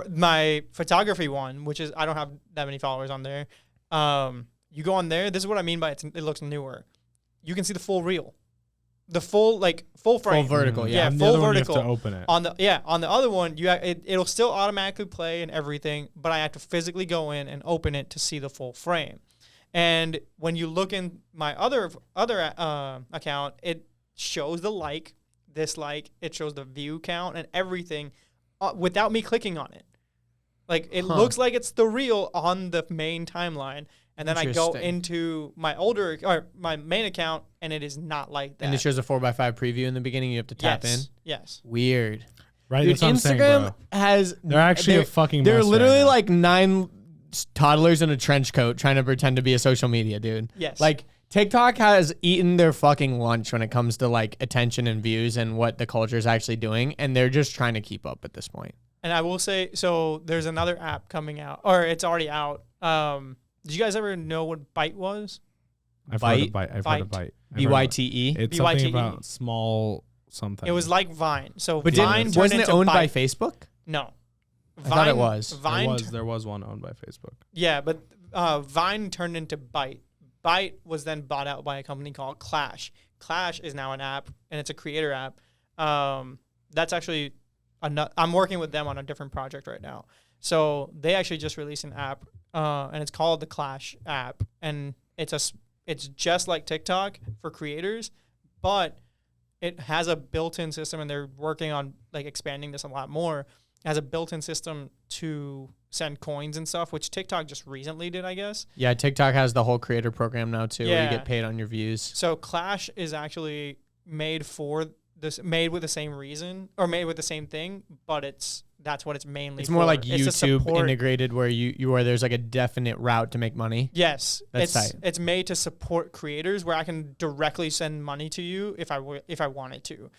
My photography one, which is I don't have that many followers on there. You go on there. This is what I mean by it looks newer. You can see the full reel, the full frame, Full vertical, yeah, And the full other one, you have vertical. to open it. On the other one, it'll still automatically play and everything, but I have to physically go in and open it to see the full frame. And when you look in my other account, it shows the like, dislike, it shows the view count and everything without me clicking on it. Like it looks like it's the reel on the main timeline, and then I go into my my main account, and it is not like that. And it shows a 4x5 preview in the beginning. You have to tap in. Yes. Weird. Right? Dude, That's what I'm saying, Instagram bro. has. They're actually a fucking They're mess literally right now. like 9 toddlers in a trench coat trying to pretend to be a social media dude. Yes. Like TikTok has eaten their fucking lunch when it comes to like attention and views and what the culture is actually doing, and they're just trying to keep up at this point. And I will say, so there's another app coming out, or it's already out. Did you guys ever know what Byte was? I've heard of Byte. BYTE. It's BYTE. something about small something. It was like Vine. So But Vine turned wasn't it into owned by Byte. Facebook? No. I thought it was. Vine There was one owned by Facebook. Yeah, but Vine turned into Byte. Byte was then bought out by a company called Clash. Clash is now an app, and it's a creator app. That's actually I'm working with them on a different project right now. So they actually just released an app, and it's called the Clash app, and it's just like TikTok for creators, but it has a built-in system, and they're working on like expanding this a lot more. It has a built-in system to send coins and stuff, which TikTok just recently did, I guess. Yeah, TikTok has the whole creator program now too, where Yeah. you get paid on your views. So Clash is actually made with the same reason, or made with the same thing, but that's what it's mainly. It's more for. like It's to YouTube support- integrated, where where there's like a definite route to make money. Yes, That's tight. it's made to support creators, where I can directly send money to you if I wanted to.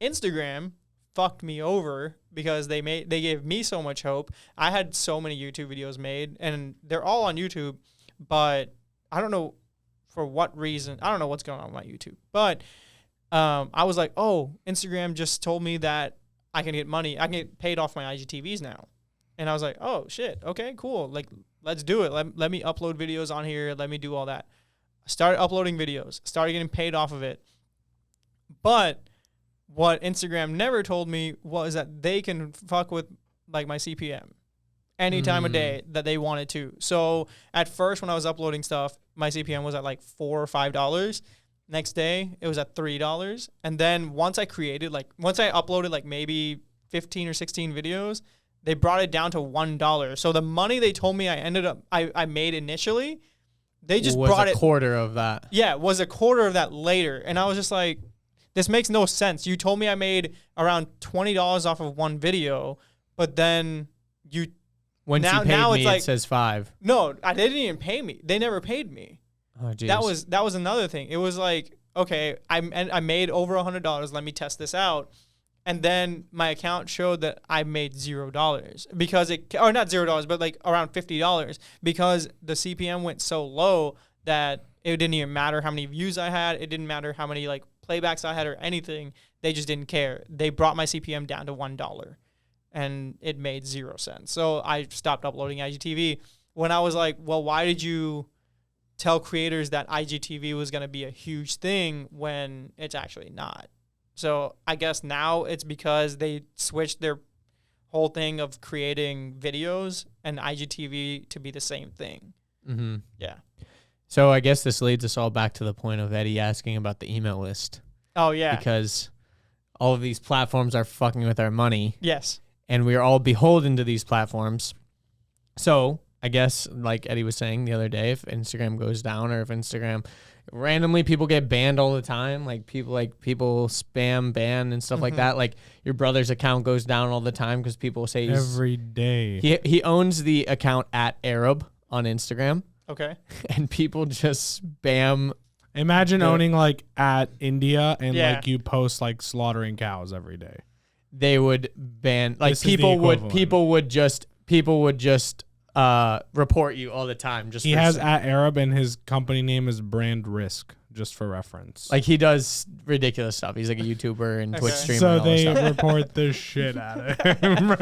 Instagram fucked me over because they gave me so much hope. I had so many YouTube videos made, and they're all on YouTube, but I don't know for what reason. I don't know what's going on with my YouTube, but I was like, oh, Instagram just told me that I can get money. I can get paid off my IGTVs now. And I was like, oh, shit. Okay, cool. Like, let's do it. Let me upload videos on here. Let me do all that. I started uploading videos. Started getting paid off of it. But what Instagram never told me was that they can fuck with, like, my CPM any time of day that they wanted to. So at first when I was uploading stuff, my CPM was at, like, $4 or $5. Next day, it was at $3. And then once I uploaded like maybe 15 or 16 videos, they brought it down to $1. So the money they told me I made initially, they just brought it. A quarter of that. Yeah, it was a quarter of that later. And I was just like, this makes no sense. You told me I made around $20 off of one video, but then Once you paid me, it says $5. No, they didn't even pay me. They never paid me. Oh, geez. That was another thing. It was like, okay, I made over $100. Let me test this out, and then my account showed that I made $0 because or not $0, but like around $50 because the CPM went so low that it didn't even matter how many views I had. It didn't matter how many like playbacks I had or anything. They just didn't care. They brought my CPM down to $1, and it made 0 cents. So I stopped uploading IGTV. When I was like, well, why did you tell creators that IGTV was going to be a huge thing when it's actually not? So I guess now it's because they switched their whole thing of creating videos and IGTV to be the same thing. Mm-hmm. Yeah. So I guess this leads us all back to the point of Eddie asking about the email list. Oh, yeah. Because all of these platforms are fucking with our money, Yes. and we are all beholden to these platforms. So I guess, like Eddie was saying the other day, if Instagram goes down, or if Instagram randomly people get banned all the time, like people spam ban and stuff like that. Like your brother's account goes down all the time because people say Every day. he owns the account at Arab on Instagram, Okay. and people just spam. Imagine owning like at India and Yeah. like you post like slaughtering cows every day. They would ban, like This is the people would just report you all the time. Just He for has saying- at Arab and his company name is Brand Risk, just for reference. like he does ridiculous stuff. He's like a YouTuber and Twitch Okay. streamer. so and all this they stuff. report the shit out of him.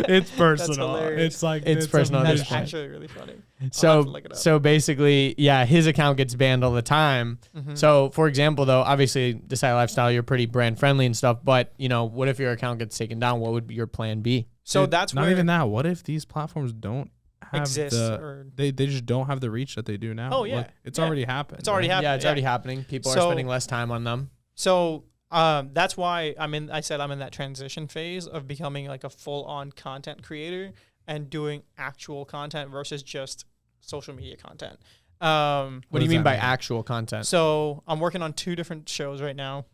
It's personal. hilarious. It's like It's personal at a this That's point. actually really funny. I'll have to So look it up. so basically, yeah, his account gets banned all the time. Mhm. So for example, though, obviously Desai Lifestyle, you're pretty brand friendly and stuff, but you know, what if your account gets taken down? What would your plan be? So Dude, that's not where even that. What if these platforms don't have exists. Or they just don't have the reach that they do now? Oh, yeah. Like, it's Yeah. already happened. It's already right? happened. Yeah, it's already happening. People are So- spending less time on them. So that's why I said I'm in that transition phase of becoming like a full-on content creator and doing actual content versus just social media content. What do you does mean that by mean? actual content? So I'm working on 2 different shows right now.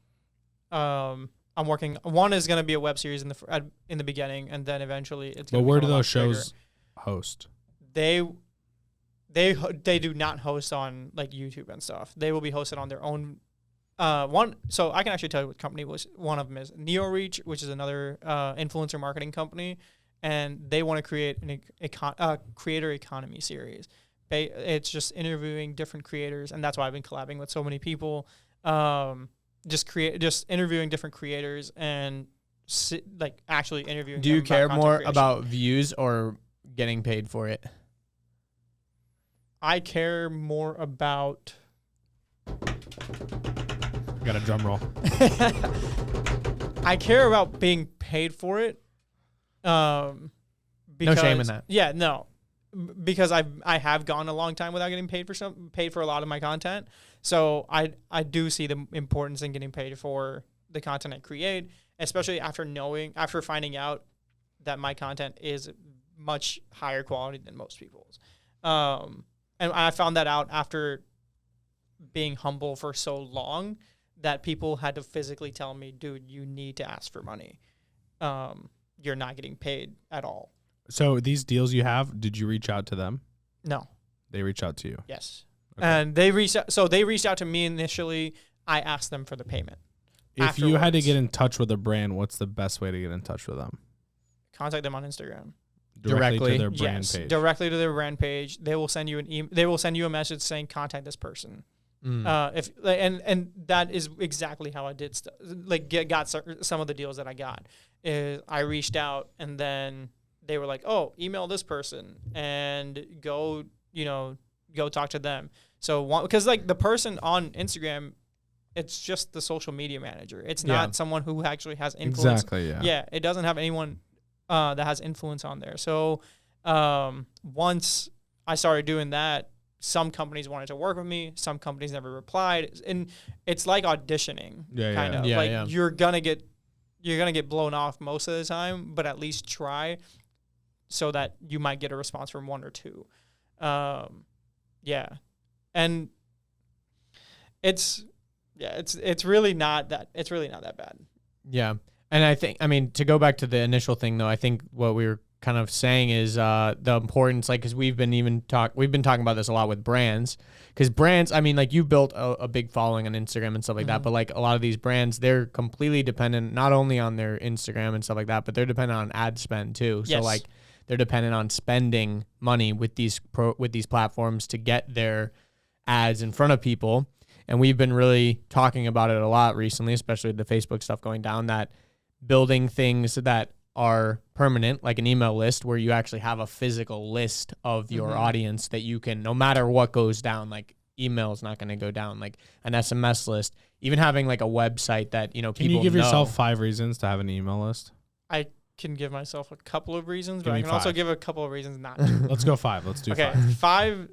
One is going to be a web series in the beginning, and then eventually it's But going to where do become a lot those shows bigger. host? They do not host on like YouTube and stuff. They will be hosted on their own one. So I can actually tell you what company one of them is. Neoreach, which is another influencer marketing company, and they want to create a creator economy series. It's just interviewing different creators, and that's why I've been collabing with so many people. Just interviewing different creators and actually interviewing. Do you them care content more creation. about views or getting paid for it? I care more about. Got a drum roll. I care about being paid for it. Because, No shame in that. Yeah, no, because I have gone a long time without getting paid for a lot of my content. So I do see the importance in getting paid for the content I create, especially after finding out that my content is much higher quality than most people's. And I found that out after being humble for so long that people had to physically tell me, dude, you need to ask for money. You're not getting paid at all. So these deals you have, did you reach out to them? No. They reach out to you. Yes. Okay. And they reached out to me initially. I asked them for the payment. If you had to afterwards. get in touch with a brand, what's the best way to get in touch with them? Contact them on Instagram. Directly? to their brand Yes, page. directly to their brand page. They will send you they will send you a message saying contact this person. And that is exactly how I did got some of the deals that I got. Is I reached out and then they were like, "Oh, email this person and go talk to them." So because like the person on Instagram, it's just the social media manager. It's not someone who actually has influence. Exactly. Yeah. Yeah, it doesn't have anyone that has influence on there. So once I started doing that, some companies wanted to work with me. Some companies never replied, and it's like auditioning. Yeah, kind of yeah. like Yeah. you're gonna get blown off most of the time, but at least try, so that you might get a response from 1 or 2. Yeah, and it's really not that bad. Yeah. And I mean, to go back to the initial thing though, I think what we were kind of saying is the importance, like, because we've been talking about this a lot with brands, because brands, I mean, like you built a big following on Instagram and stuff like that, but like a lot of these brands, they're completely dependent not only on their Instagram and stuff like that, but they're dependent on ad spend too. So Yes. like they're dependent on spending money with these platforms to get their ads in front of people. And we've been really talking about it a lot recently, especially with the Facebook stuff going down, that building things that are permanent, like an email list where you actually have a physical list of your audience that you can, no matter what goes down, like email is not going to go down, like an SMS list, even having like a website that, Can people you give know. yourself 5 reasons to have an email list? I can give myself a couple of reasons, Give but me I can also 5. give a couple of reasons not to. Let's go 5. Let's do Okay, 5. 5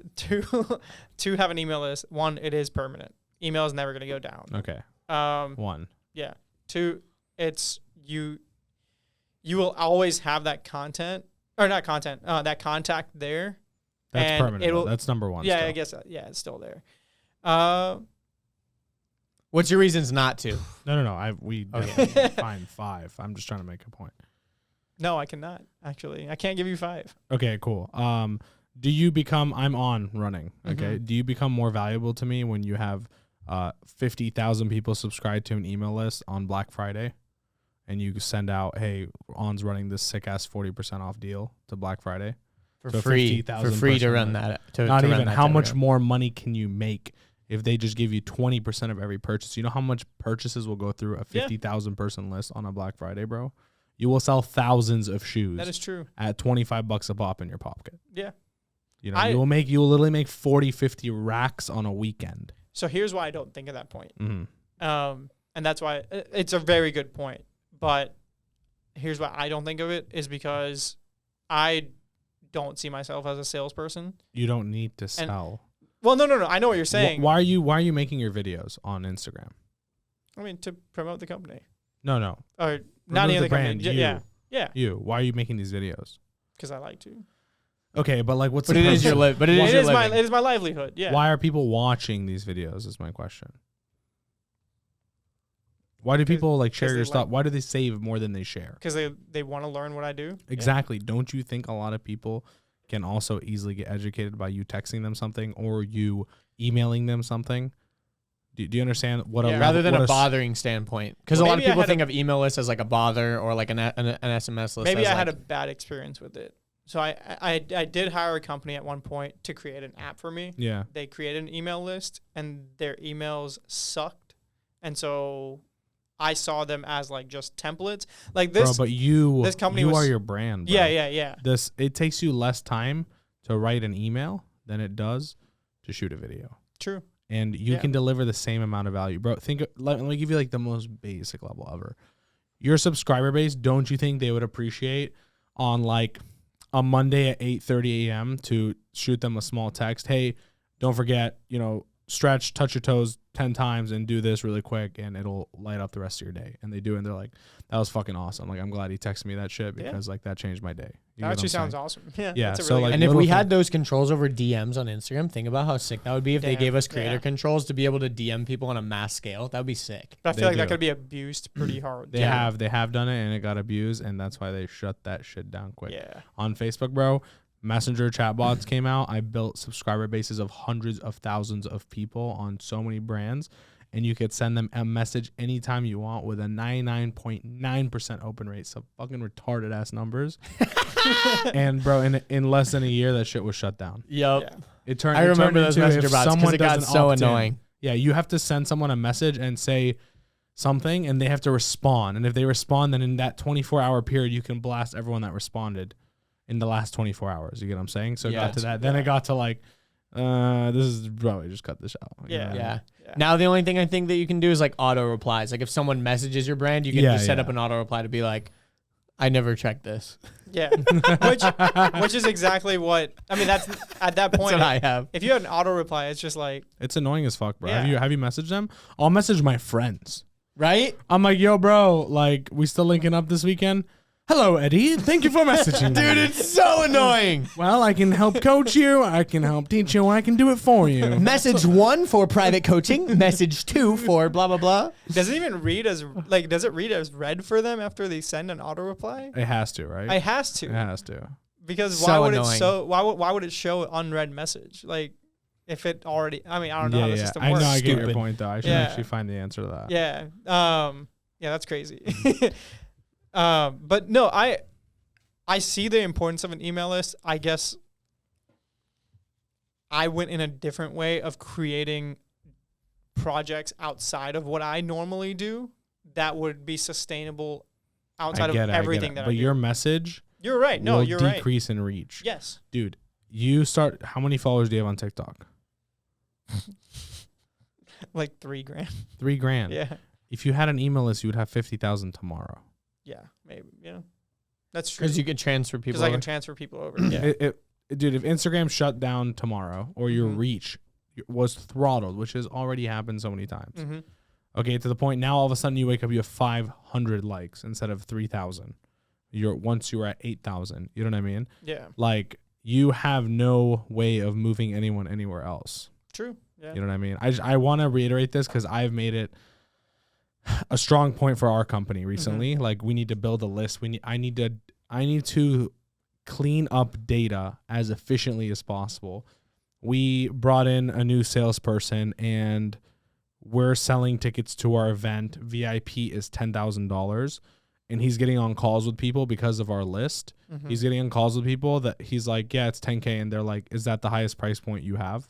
to have an email list. 1, it is permanent. Email is never going to go down. Okay. One. Yeah. Two, it's you will always have that content or not content, that contact there. That's and permanent. Though. That's number one. Yeah, still. I guess. Yeah, it's still there. What's your reasons not to? No. We definitely find 5. I'm just trying to make a point. No, I cannot actually. I can't give you 5. Okay, cool. Do you become? I'm on running. Okay. Do you become more valuable to me when you have 50,000 people subscribed to an email list on Black Friday, and you send out, "Hey, On's running this sick ass 40% off deal to Black Friday For So free. 50,000 For free to person run list. that. To, Not to run even. that How much program. more money can you make if they just give you 20% of every purchase? You know how much purchases will go through a 50,000 person list on a Black Friday, bro? You will sell thousands of shoes. That is true. At $25 a pop in your pocket. Yeah. You know, you will literally make 40, 50 racks on a weekend. So here's why I don't think of that point. Mm-hmm. And that's why it's a very good point. But here's why I don't think of it is because I don't see myself as a salesperson. You don't need to sell. Well, no. I know what you're saying. Why are you making your videos on Instagram? I mean, to promote the company. No. Or not Remove even the the company. brand, you. Yeah. You. Why are you making these videos? Because I like to. Okay, but like, what's But the it is purpose? your live. But it is It your is living. it is my livelihood. Yeah. Why are people watching these videos? Is my question. Why do people like share your stuff? Why do they save more than they share? Because they want to learn what I do. Exactly. Don't you think a lot of people can also easily get educated by you texting them something or you emailing them something? Do you understand what a Rather than what a bothering standpoint, because a lot of people think of email lists as like a bother or like an SMS list. Maybe as I had like, a bad experience with it. So I did hire a company at one point to create an app for me. Yeah. They created an email list and their emails sucked. And so I saw them as like just templates. Like this. Bro, but this company are your brand. Bro. Yeah. It takes you less time to write an email than it does to shoot a video. True. And you can deliver the same amount of value. Bro, let me give you like the most basic level ever. Your subscriber base, don't you think they would appreciate on like a Monday at 8:30 a.m. to shoot them a small text? Hey, don't forget, stretch, touch your toes 10 times and do this really quick and it'll light up the rest of your day. And they do, and they're like, that was fucking awesome. Like, I'm glad he texted me that shit because like that changed my day. That actually sounds awesome. Yeah. Yeah. So like, and if we had those controls over DMs on Instagram, think about how sick that would be if they gave us creator controls to be able to DM people on a mass scale. That would be sick. But I feel like that could be abused pretty hard. They have done it and it got abused, and that's why they shut that shit down quick. Yeah. On Facebook, bro, Messenger chatbots came out. I built subscriber bases of hundreds of thousands of people on so many brands, and you could send them a message anytime you want with a 99.9% open rate. So fucking retarded ass numbers. And bro, in less than a year, that shit was shut down. Yep. Yeah. It turned. I remember those messenger bots because it got so annoying. Yeah, you have to send someone a message and say something, and they have to respond. And if they respond, then in that 24-hour period, you can blast everyone that responded in the last 24 hours. You get what I'm saying? So it got to that. Then it got to like, this is probably just cut this out. Yeah. Now the only thing I think that you can do is like auto replies. Like if someone messages your brand, you can just set up an auto reply to be like, I never checked this. Yeah. which is exactly what I mean. That's at that point. That's what I have. If you had an auto reply, it's just like it's annoying as fuck, bro. Yeah. Have you messaged them? I'll message my friends. Right? I'm like, yo, bro, like we still linking up this weekend? Hello, Eddie. Thank you for messaging me. Dude, it's so annoying. Well, I can help coach you. I can help teach you. I can do it for you. Message 1 for private coaching. Message 2 for blah, blah, blah. does it even read as like does it read as read for them after they send an auto reply? It has to, right? It has to. It has to. Because So why would annoying. why would it show unread message? Like if it already I mean, I don't know how the system I works. know. I get your Stupid. point, though. I should actually find the answer to that. Yeah. Yeah, that's crazy. But no, I see the importance of an email list. I guess I went in a different way of creating projects outside of what I normally do that would be sustainable outside of everything that I do. But your message You're right. No, will you're right. decrease in reach. Yes. Dude, how many followers do you have on TikTok? Like 3 grand. 3 grand. Yeah. If you had an email list, you would have 50,000 tomorrow. Yeah, maybe. Yeah. That's true. Because you could transfer people Because I over. can transfer people over. Yeah. Dude, if Instagram shut down tomorrow or your Mhm. reach was throttled, which has already happened so many times, Mm-hmm. Okay, to the point now all of a sudden you wake up, you have 500 likes instead of 3,000. Once you were at 8,000. You know what I mean? Yeah. Like you have no way of moving anyone anywhere else. True. Yeah. You know what I mean? I want to reiterate this because I've made it a strong point for our company recently. Like we need to build a list. I need to clean up data as efficiently as possible. We brought in a new salesperson and we're selling tickets to our event. VIP is $10,000 and he's getting on calls with people because of our list. He's getting on calls with people that he's like, yeah, it's 10K. And they're like, is that the highest price point you have?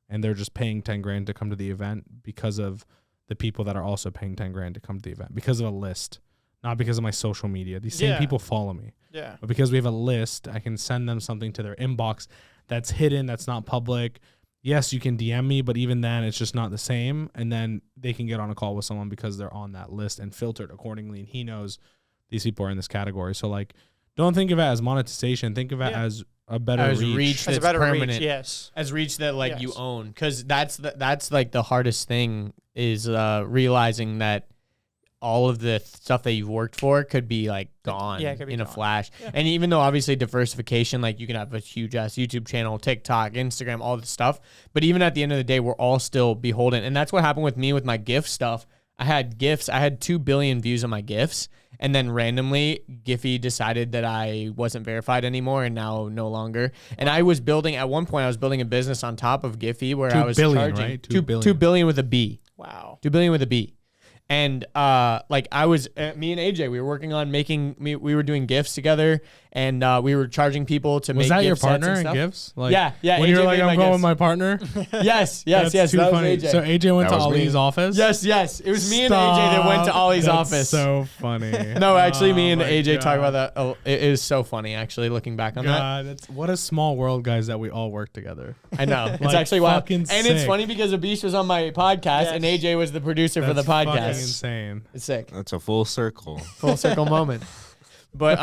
And they're just paying 10 grand to come to the event because of the people that are also paying 10 grand to come to the event because of a list, not because of my social media. These same people follow me. Yeah. But because we have a list, I can send them something to their inbox that's hidden, that's not public. Yes, you can DM me, but even then it's just not the same. And then they can get on a call with someone because they're on that list and filtered accordingly. And he knows these people are in this category. So like, don't think of it as monetization. Think of it as a better reach. That's a better permanent. reach, yes. As reach that like you own. Because that's like the hardest thing is realizing that all of the stuff that you've worked for could be like gone in a flash. Yeah. And even though obviously diversification, like you can have a huge ass YouTube channel, TikTok, Instagram, all this stuff. But even at the end of the day, we're all still beholden. And that's what happened with me with my gift stuff. I had gifs. I had 2 billion views on my gifs. And then randomly, Giphy decided that I wasn't verified anymore and now no longer. And I was building, at one point, I was building a business on top of Giphy where I was charging right? 2 billion with a B. Wow. 2 billion with a B. And like I was, me and AJ, we were working on we were doing gifts together, and we were charging people to make. Was that gift your sets partner and in gifts? Like, yeah. When AJ you were like, I'm going with my my partner. yes. That's too that funny. was AJ. So AJ went That to was me. Ollie's office. Yes. It was me and AJ that went to Ollie's That's office. So funny. No, actually, me and my AJ talk God. about that. Oh, it is so funny, actually, looking back on that. God, that's what a small world, guys, that we all work together. I know. It's Like, actually wild. fucking And it's sick. funny because Abhish was on my podcast and AJ was the producer for the That's fucking podcast. insane. It's sick. That's a full circle. Full circle moment. But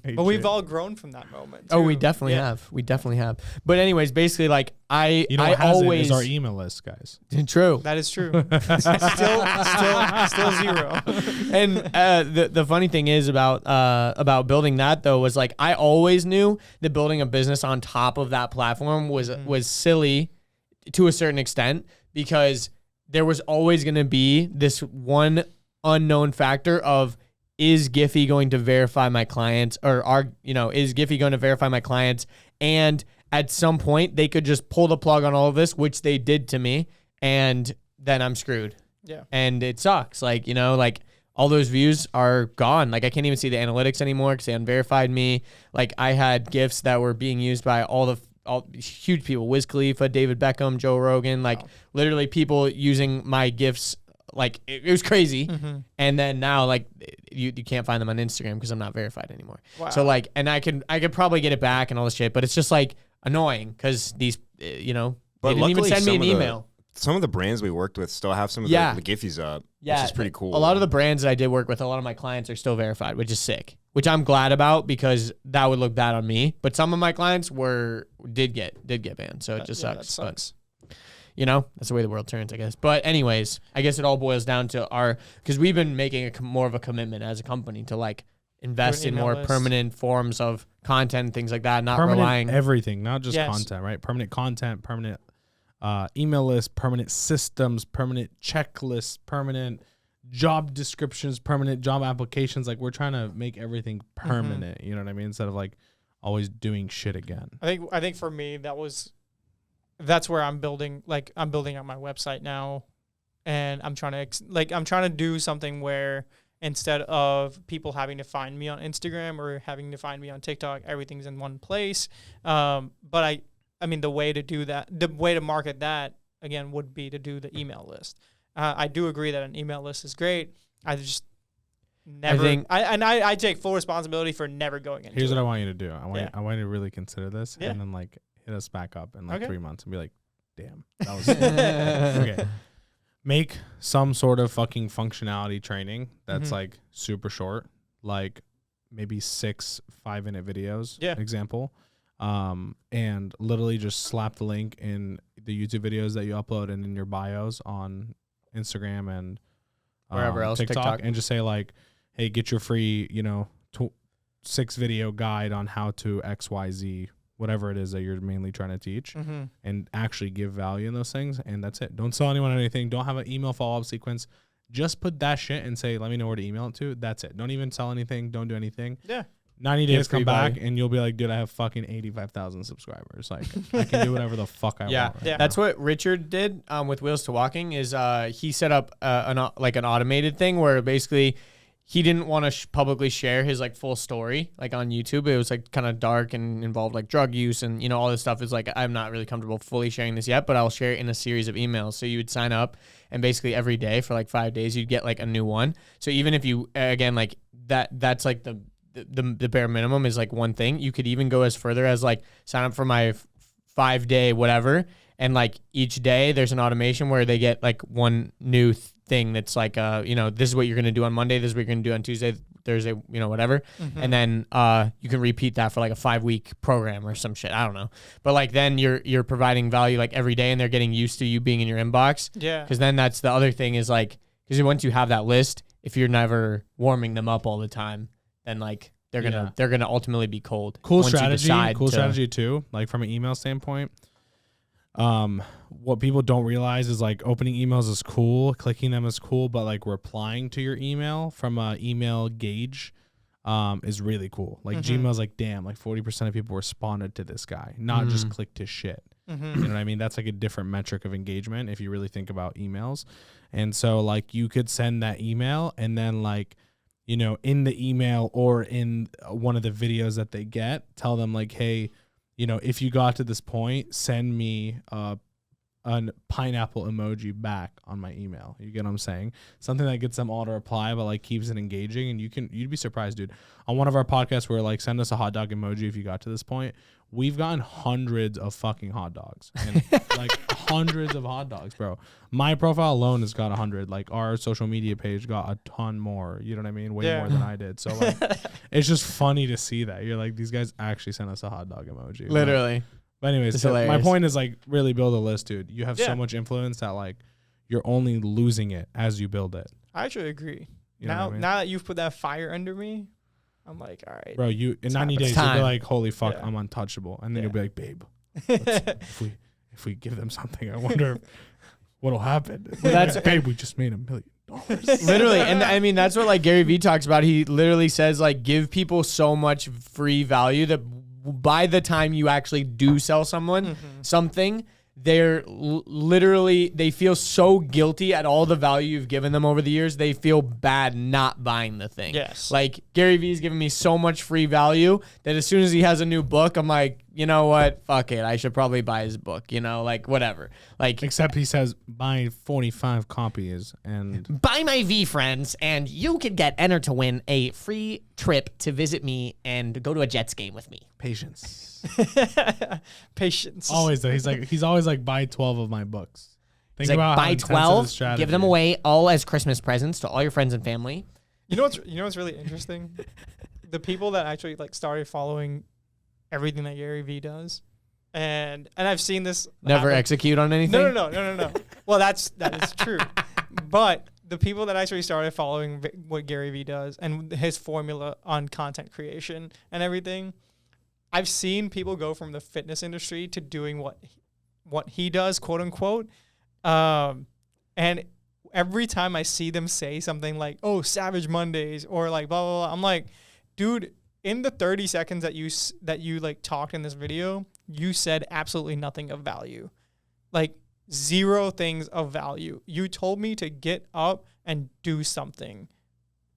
But we've all grown from that moment. oh, we too. definitely have. We definitely have. But anyways, basically, like I what always is our email list, guys. true. That is true. still zero. And the funny thing is about building that though was like I always knew that building a business on top of that platform was silly to a certain extent because there was always going to be this one unknown factor of is Giphy going to verify my clients or is Giphy going to verify my clients? And at some point they could just pull the plug on all of this, which they did to me. And then I'm screwed. Yeah. And it sucks. Like, like all those views are gone. Like I can't even see the analytics anymore because they unverified me. Like I had gifts that were being used by all huge people, Wiz Khalifa, David Beckham, Joe Rogan, like literally people using my gifts. Like it was crazy. And then now like you can't find them on Instagram because I'm not verified anymore. Wow. So like, and I could probably get it back and all this shit, but it's just like annoying because these, But they didn't even luckily send me an some of email. Some of the brands we worked with still have some of Yeah. the Giphies up, Yeah, which is pretty cool. A lot of the brands that I did work with, a lot of my clients are still verified, which is sick. Which I'm glad about because that would look bad on me. But some of my clients did get banned, so it just sucks. That sucks. But, that's the way the world turns, I guess. But anyways, I guess it all boils down to because we've been making more of a commitment as a company to like invest in more permanent forms of content and things like that, not Permanent relying everything, not just content, right? Permanent content, permanent email list, permanent systems, permanent checklists, permanent job descriptions, permanent job applications. Like we're trying to make everything permanent. You know what I mean? Instead of like always doing shit again. I think for me that's where I'm building out my website now, and I'm trying to do something where instead of people having to find me on Instagram or having to find me on TikTok, everything's in one place. But I mean the way to do that, the way to market that again would be to do the email list. I do agree that an email list is great. I just never. I take full responsibility for never going into. Here's it. what I want you to do. I want you to really consider this, Yeah. and then like hit us back up in like 3 months and be like, "Damn, that was okay." Make some sort of fucking functionality training that's like super short, like maybe 6 5-minute videos. Yeah. Example. And literally just slap the link in the YouTube videos that you upload and in your bios on Instagram and Wherever else, TikTok. and just say like, hey, get your free, 6 video guide on how to XYZ, whatever it is that you're mainly trying to teach, and actually give value in those things. And that's it. Don't sell anyone anything. Don't have an email follow-up sequence. Just put that shit and say, let me know where to email it to. That's it. Don't even sell anything. Don't do anything. Yeah. 90 days, come back, and you'll be like, dude, I have fucking 85,000 subscribers. Like, I can do whatever the fuck I want. Yeah, that's what Richard did with Wheels to Walking. Is he set up an automated thing where basically he didn't want to publicly share his like full story like on YouTube. It was like kind of dark and involved like drug use and all this stuff. Is like, I'm not really comfortable fully sharing this yet, but I'll share it in a series of emails. So you would sign up, and basically every day for like 5 days you'd get like a new one. So even if you again like that's like the bare minimum is like one thing. You could even go as further as like sign up for my 5-day whatever, and like each day there's an automation where they get like one new thing that's like this is what you're gonna do on Monday, this is what you're gonna do on Tuesday, Thursday, whatever, and then you can repeat that for like a 5-week program or some shit. I don't know, but like then you're providing value like every day, and they're getting used to you being in your inbox. Yeah, because then that's the other thing is like, because once you have that list, if you're never warming them up all the time, then like they're gonna ultimately be cold. Cool strategy too. Like from an email standpoint, what people don't realize is like opening emails is cool, clicking them is cool, but like replying to your email from a email gauge is really cool. Like Gmail's like, damn, like 40% of people responded to this guy, not just clicked his shit. You know what I mean? That's like a different metric of engagement if you really think about emails. And so like you could send that email, and then like, in the email or in one of the videos that they get, tell them like, hey, if you got to this point, send me a pineapple emoji back on my email. You get what I'm saying? Something that gets them all to reply, but like keeps it engaging. And you'd be surprised, dude. On one of our podcasts, we're like, send us a hot dog emoji if you got to this point. We've gotten hundreds of fucking hot dogs, and like hundreds of hot dogs, bro. My profile alone has got 100. Like our social media page got a ton more. You know what I mean? Way more than I did. So like, it's just funny to see that. You're like, these guys actually sent us a hot dog emoji. Literally. But anyways, my point is like, really build a list, dude. You have so much influence that like you're only losing it as you build it. I actually agree. Now that you've put that fire under me, I'm like, all right, bro. You in 90 days you'll be like, holy fuck, I'm untouchable, and then you'll be like, babe, if we give them something, I wonder what'll happen. Well, that's babe, we just made $1 million. Literally, and I mean that's what like Gary Vee talks about. He literally says like, give people so much free value that by the time you actually do sell someone something, they're literally, they feel so guilty at all the value you've given them over the years. They feel bad not buying the thing. Yes. Like Gary Vee's giving me so much free value that as soon as he has a new book, I'm like, you know what? Fuck it. I should probably buy his book, like whatever. Like, except he says buy 45 copies and buy my V friends, and you could get entered to win a free trip to visit me and go to a Jets game with me. Patience. Patience. Always though. He's always like, buy 12 of my books. Think about buy 12, give them away all as Christmas presents to all your friends and family. You know what's really interesting? The people that actually like started following everything that Gary Vee does, and I've seen this never execute on anything. No. Well, that is true, but the people that actually started following what Gary Vee does and his formula on content creation and everything, I've seen people go from the fitness industry to doing what he does, quote unquote, and every time I see them say something like, "Oh, Savage Mondays," or like blah blah blah, I'm like, dude, in the 30 seconds that you like talked in this video, you said absolutely nothing of value, like 0 things of value. You told me to get up and do something.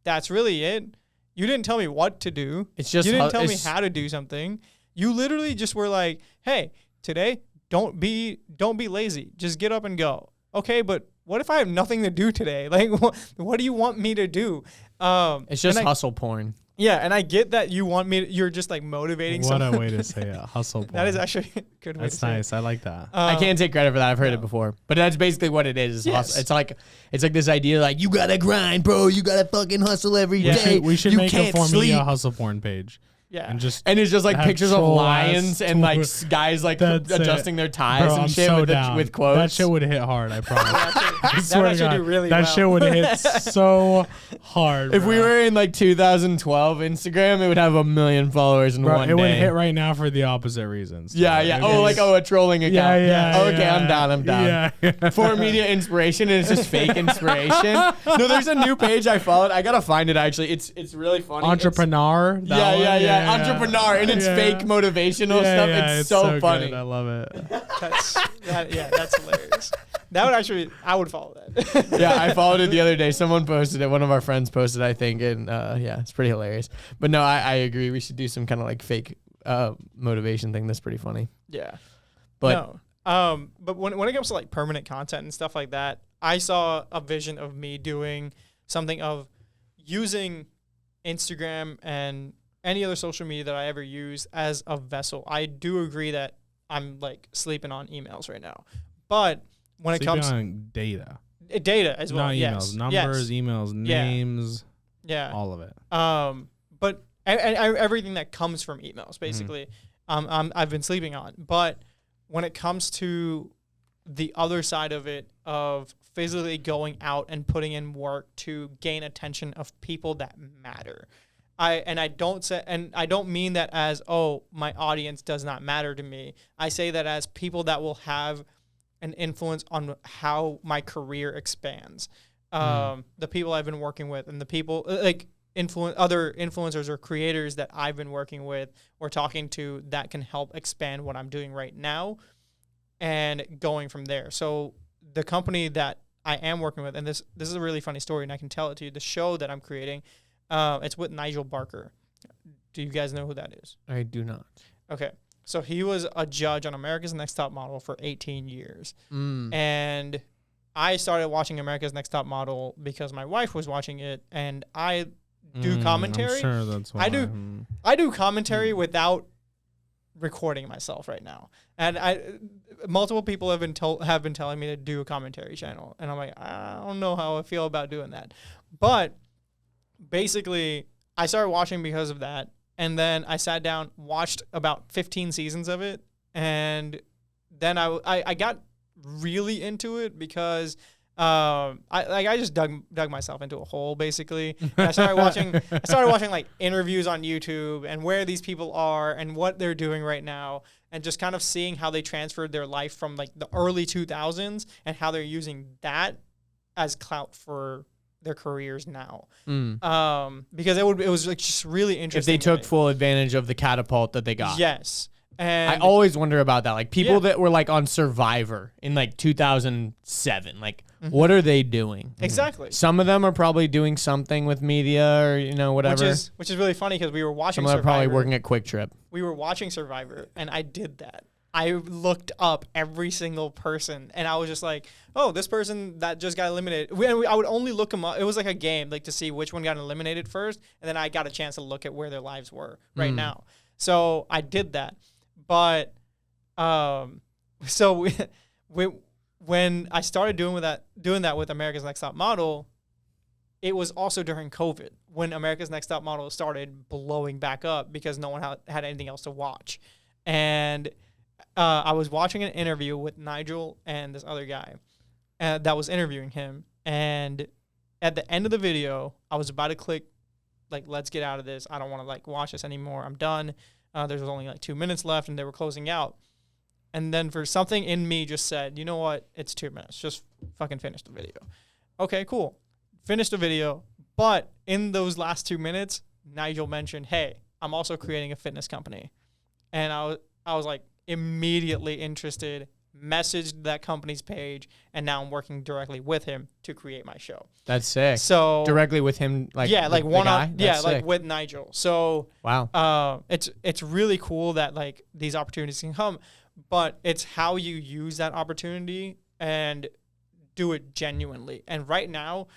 That's really it. You didn't tell me what to do. You didn't tell me how to do something. You literally just were like, "Hey, today don't be lazy. Just get up and go." Okay, but what if I have nothing to do today? Like, what do you want me to do? It's just hustle porn. Yeah, and I get that you're just like motivating someone. What a way to say it. Hustle porn. That is actually a good way to say it. That's nice. I like that. I can't take credit for that. I've heard it before. But that's basically what it is. Yes. It's like this idea like, you gotta grind, bro. You gotta fucking hustle every day. We should make a 4 Media hustle porn page. Yeah. and just And it's just like have pictures of troll lions ass and like Twitter. guys like That's adjusting their ties Bro, and I'm shit so with, down. with quotes. That shit would hit hard, I promise. I That swear would to actually God, do really that well. shit would hit so hard. If bro. we were in like 2012 Instagram, it would have 1 million followers in Bro, one it would day. hit right now for the opposite reasons. Yeah, Bro. yeah. It Oh, is- like a trolling account. yeah, yeah. Oh, okay, yeah. I'm down. I'm down. Yeah. For media inspiration, and it's just fake inspiration. No, there's a new page I followed. I gotta find it actually. It's really funny. Entrepreneur. It's, that one? yeah. Entrepreneur, and it's Yeah. fake motivational Yeah, stuff. yeah, It's so good. funny. I love it. That's hilarious. That would actually, I would follow that. Yeah, I followed it the other day. Someone posted it. One of our friends posted, I think, and yeah, it's pretty hilarious. But no, I agree. We should do some kind of like fake motivation thing. That's pretty funny. Yeah. But no. But when it comes to like permanent content and stuff like that, I saw a vision of me doing something of using Instagram and any other social media that I ever use as a vessel. I do agree that I'm like sleeping on emails right now, but when it comes on data, data as well, not emails, yes, numbers, yes. emails, Yeah. names, Yeah. all of it. But everything that comes from emails, basically, I've been sleeping on. But when it comes to the other side of it, of physically going out and putting in work to gain attention of people that matter, I don't mean that as, oh, my audience does not matter to me. I say that as people that will have an influence on how my career expands. The people I've been working with and the people like other influencers or creators that I've been working with or talking to that can help expand what I'm doing right now and going from there. So the company that I am working with, and this is a really funny story and I can tell it to you, the show that I'm creating, it's with Nigel Barker. Do you guys know who that is? I do not. Okay. So he was a judge on America's Next Top Model for 18 years. And I started watching America's Next Top Model because my wife was watching it, and I do commentary. I'm sure that's why. I do commentary without recording myself right now. And multiple people have been telling me to do a commentary channel, and I'm like, I don't know how I feel about doing that. But basically, I started watching because of that. And then I sat down, watched about 15 seasons of it, and then I got really into it because I just dug myself into a hole basically. And I started watching like interviews on YouTube and where these people are and what they're doing right now, and just kind of seeing how they transferred their life from like the early 2000s and how they're using that as clout for their careers now. Because it was like just really interesting. If they took full advantage of the catapult that they got. Yes. And I always wonder about that. Like people that were like on Survivor in like 2007, like what are they doing? Exactly. Some of them are probably doing something with media or whatever. Which is really funny because we were watching Some of them are Survivor. probably working at Quick Trip. We were watching Survivor, and I did that. I looked up every single person, and I was just like, oh, this person that just got eliminated. I would only look them up. It was like a game, like to see which one got eliminated first, and then I got a chance to look at where their lives were right now. So I did that. But so when I started doing that with America's Next Top Model, it was also during COVID when America's Next Top Model started blowing back up because no one had anything else to watch. And I was watching an interview with Nigel and this other guy that was interviewing him. And at the end of the video, I was about to click, like, let's get out of this. I don't want to, like, watch this anymore. I'm done. There's only, like, 2 minutes left, and they were closing out. And then for something in me just said, you know what? It's 2 minutes. Just fucking finish the video. Okay, cool. Finish the video. But in those last 2 minutes, Nigel mentioned, hey, I'm also creating a fitness company. And I was like, immediately interested, messaged that company's page, and now I'm working directly with him to create my show. That's sick. So directly with him, like like one on, That's like sick. with Nigel. So wow, it's really cool that like these opportunities can come, but it's how you use that opportunity and do it genuinely. And right now,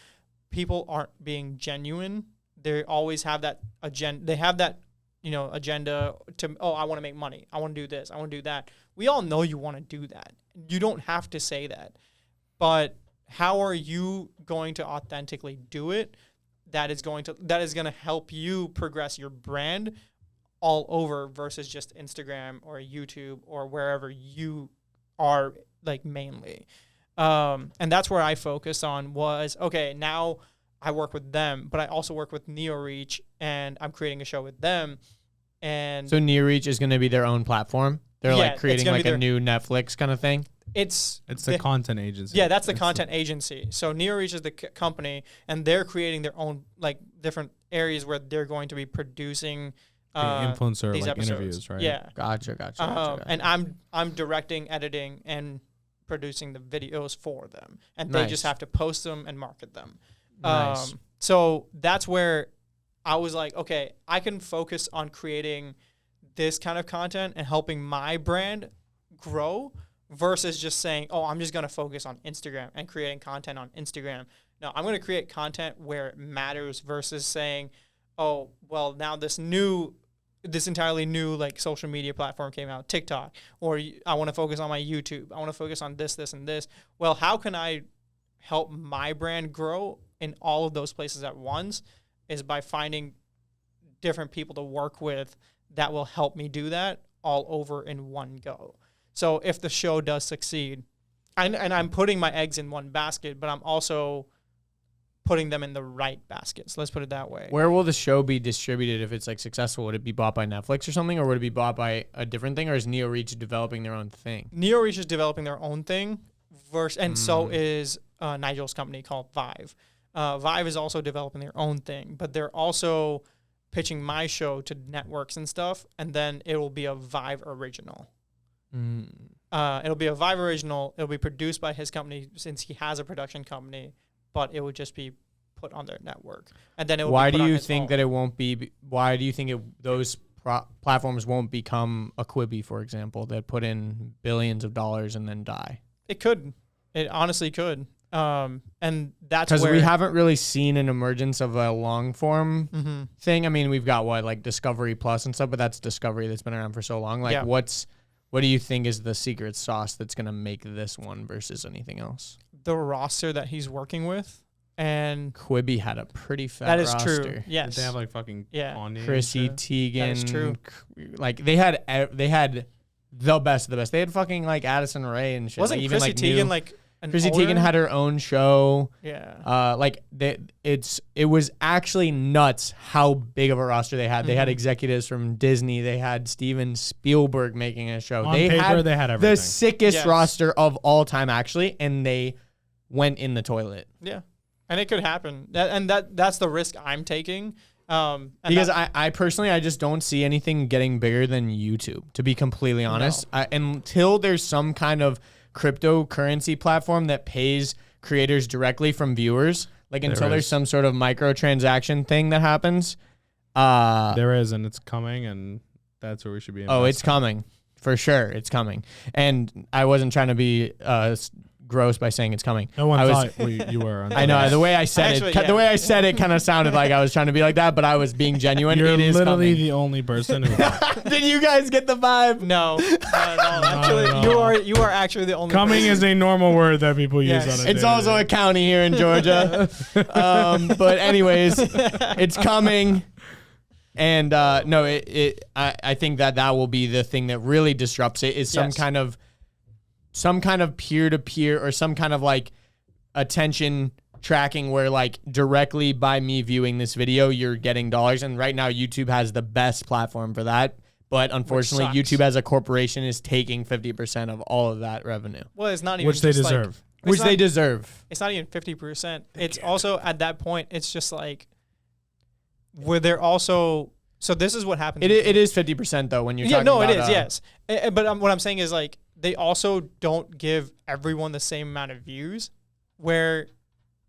people aren't being genuine. They always have that agenda. They have that agenda to, oh, I want to make money. I want to do this. I want to do that. We all know you want to do that. You don't have to say that. But how are you going to authentically do it? That is going to help you progress your brand all over versus just Instagram or YouTube or wherever you are like mainly. And that's where I focused on was, okay, now I work with them, but I also work with Neoreach and I'm creating a show with them. And So Neoreach is going to be their own platform. They're Yeah, like it's creating gonna like be a new Netflix kind of thing. it's the content agency. Yeah, that's the It's content agency. So Neoreach is the company, and they're creating their own like different areas where they're going to be producing the influencer these like episodes. interviews, right? Yeah, Gotcha. and I'm directing, editing, and producing the videos for them, and they just Nice. have to post them and market them. Nice. So that's where I was like, okay, I can focus on creating this kind of content and helping my brand grow versus just saying, oh, I'm just going to focus on Instagram and creating content on Instagram. No, I'm going to create content where it matters versus saying, oh, well, now this entirely new like social media platform came out, TikTok, or I want to focus on my YouTube. I want to focus on this, and this. Well, how can I help my brand grow in all of those places at once is by finding different people to work with that will help me do that all over in one go. So if the show does succeed, and I'm putting my eggs in one basket, but I'm also putting them in the right baskets. Let's put it that way. Where will the show be distributed if it's like successful? Would it be bought by Netflix or something, or would it be bought by a different thing, or is Neoreach developing their own thing? Neoreach is developing their own thing, and so is Nigel's company called Vive. Vive is also developing their own thing, but they're also pitching my show to networks and stuff, and then it will be a Vive original. It'll be a Vive original. It'll be produced by his company since he has a production company, but it would just be put on their network. And then it will Why be do put on you his think own. that it won't be? Why do you think those platforms won't become a Quibi, for example, that put in billions of dollars and then die? It could. It honestly could. And that's Because where we haven't really seen an emergence of a long form thing. I mean, we've got like Discovery Plus and stuff, but that's Discovery that's been around for so long. Like, Yeah. what do you think is the secret sauce that's going to make this one versus anything else? the roster that he's working with. And Quibi had a pretty fat that is roster. true. Yes. Did they have like fucking Yeah. Kanye and Chrissy shit? Teigen. That is true. Like they had the best of the best. They had fucking like Addison Rae and shit. Wasn't like, even Chrissy like Teigen new, like an Chrissy owner? Teigen had her own show. Yeah. It was actually nuts how big of a roster they had. They had executives from Disney. They had Steven Spielberg making a show. On they paper, had they had everything. the sickest Yes. roster of all time, actually, and they went in the toilet. Yeah. And it could happen. That's the risk I'm taking. And Because that- I personally, I just don't see anything getting bigger than YouTube, to be completely honest. Until there's some kind of cryptocurrency platform that pays creators directly from viewers, like until there's is. some sort of microtransaction thing that happens. There is, and it's coming, and that's where we should be. Oh, it's investing. coming. For sure, it's coming. And I wasn't trying to be gross by saying it's coming. No one I was, thought you were. I know the way I said Actually, it. yeah. The way I said it kind of sounded like I was trying to be like that, but I was being genuine. You're It is literally coming. the only person who. Did you guys get the vibe? no, not at all. Actually, no. you are actually the only Coming person. is a normal word that people Yes. use on a It's daily also a basis. county here in Georgia. But anyways, it's coming. And no, I think that will be the thing that really disrupts it is some Yes. kind of peer-to-peer or some kind of like attention tracking where like directly by me viewing this video, you're getting dollars. And right now YouTube has the best platform for that. But unfortunately, sucks. YouTube as a corporation is taking 50% of all of that revenue. Well, it's not even which they just, like- deserve. it's Which not- they deserve. It's not even 50%. It's also at that point. It's just like where they're also. So this is what happens. It is 50% though when you're Yeah, talking no, about it is. Yes, but what I'm saying is like they also don't give everyone the same amount of views.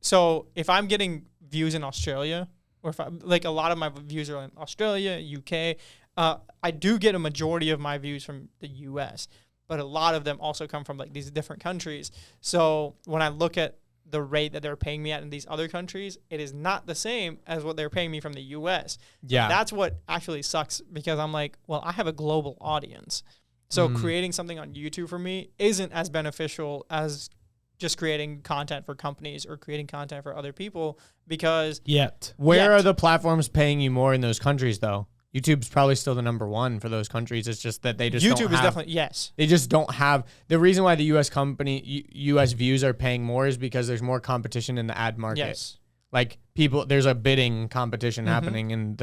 So if I'm getting views in Australia, or if like a lot of my views are in Australia, UK, I do get a majority of my views from the US, but a lot of them also come from like these different countries. So when I look at the rate that they're paying me at in these other countries, it is not the same as what they're paying me from the US. Yeah. That's what actually sucks because I'm like, well, I have a global audience. So creating something on YouTube for me isn't as beneficial as just creating content for companies or creating content for other people because Yet. Where Yet. are the platforms paying you more in those countries though? YouTube's probably still the number one for those countries. It's just that they just YouTube don't is have, definitely yes. They just don't have the reason why the U.S. views are paying more is because there's more competition in the ad market. Yes. Like there's a bidding competition happening, and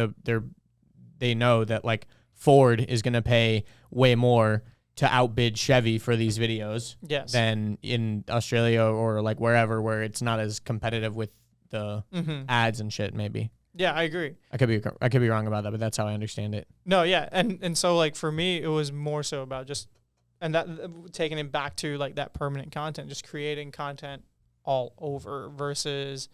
they know that like Ford is going to pay way more to outbid Chevy for these videos than in Australia or like wherever where it's not as competitive with the ads and shit. Maybe. Yeah, I agree. I could be wrong about that, but that's how I understand it. No, yeah, and so like for me, it was more so about just and that taking it back to like that permanent content, just creating content all over versus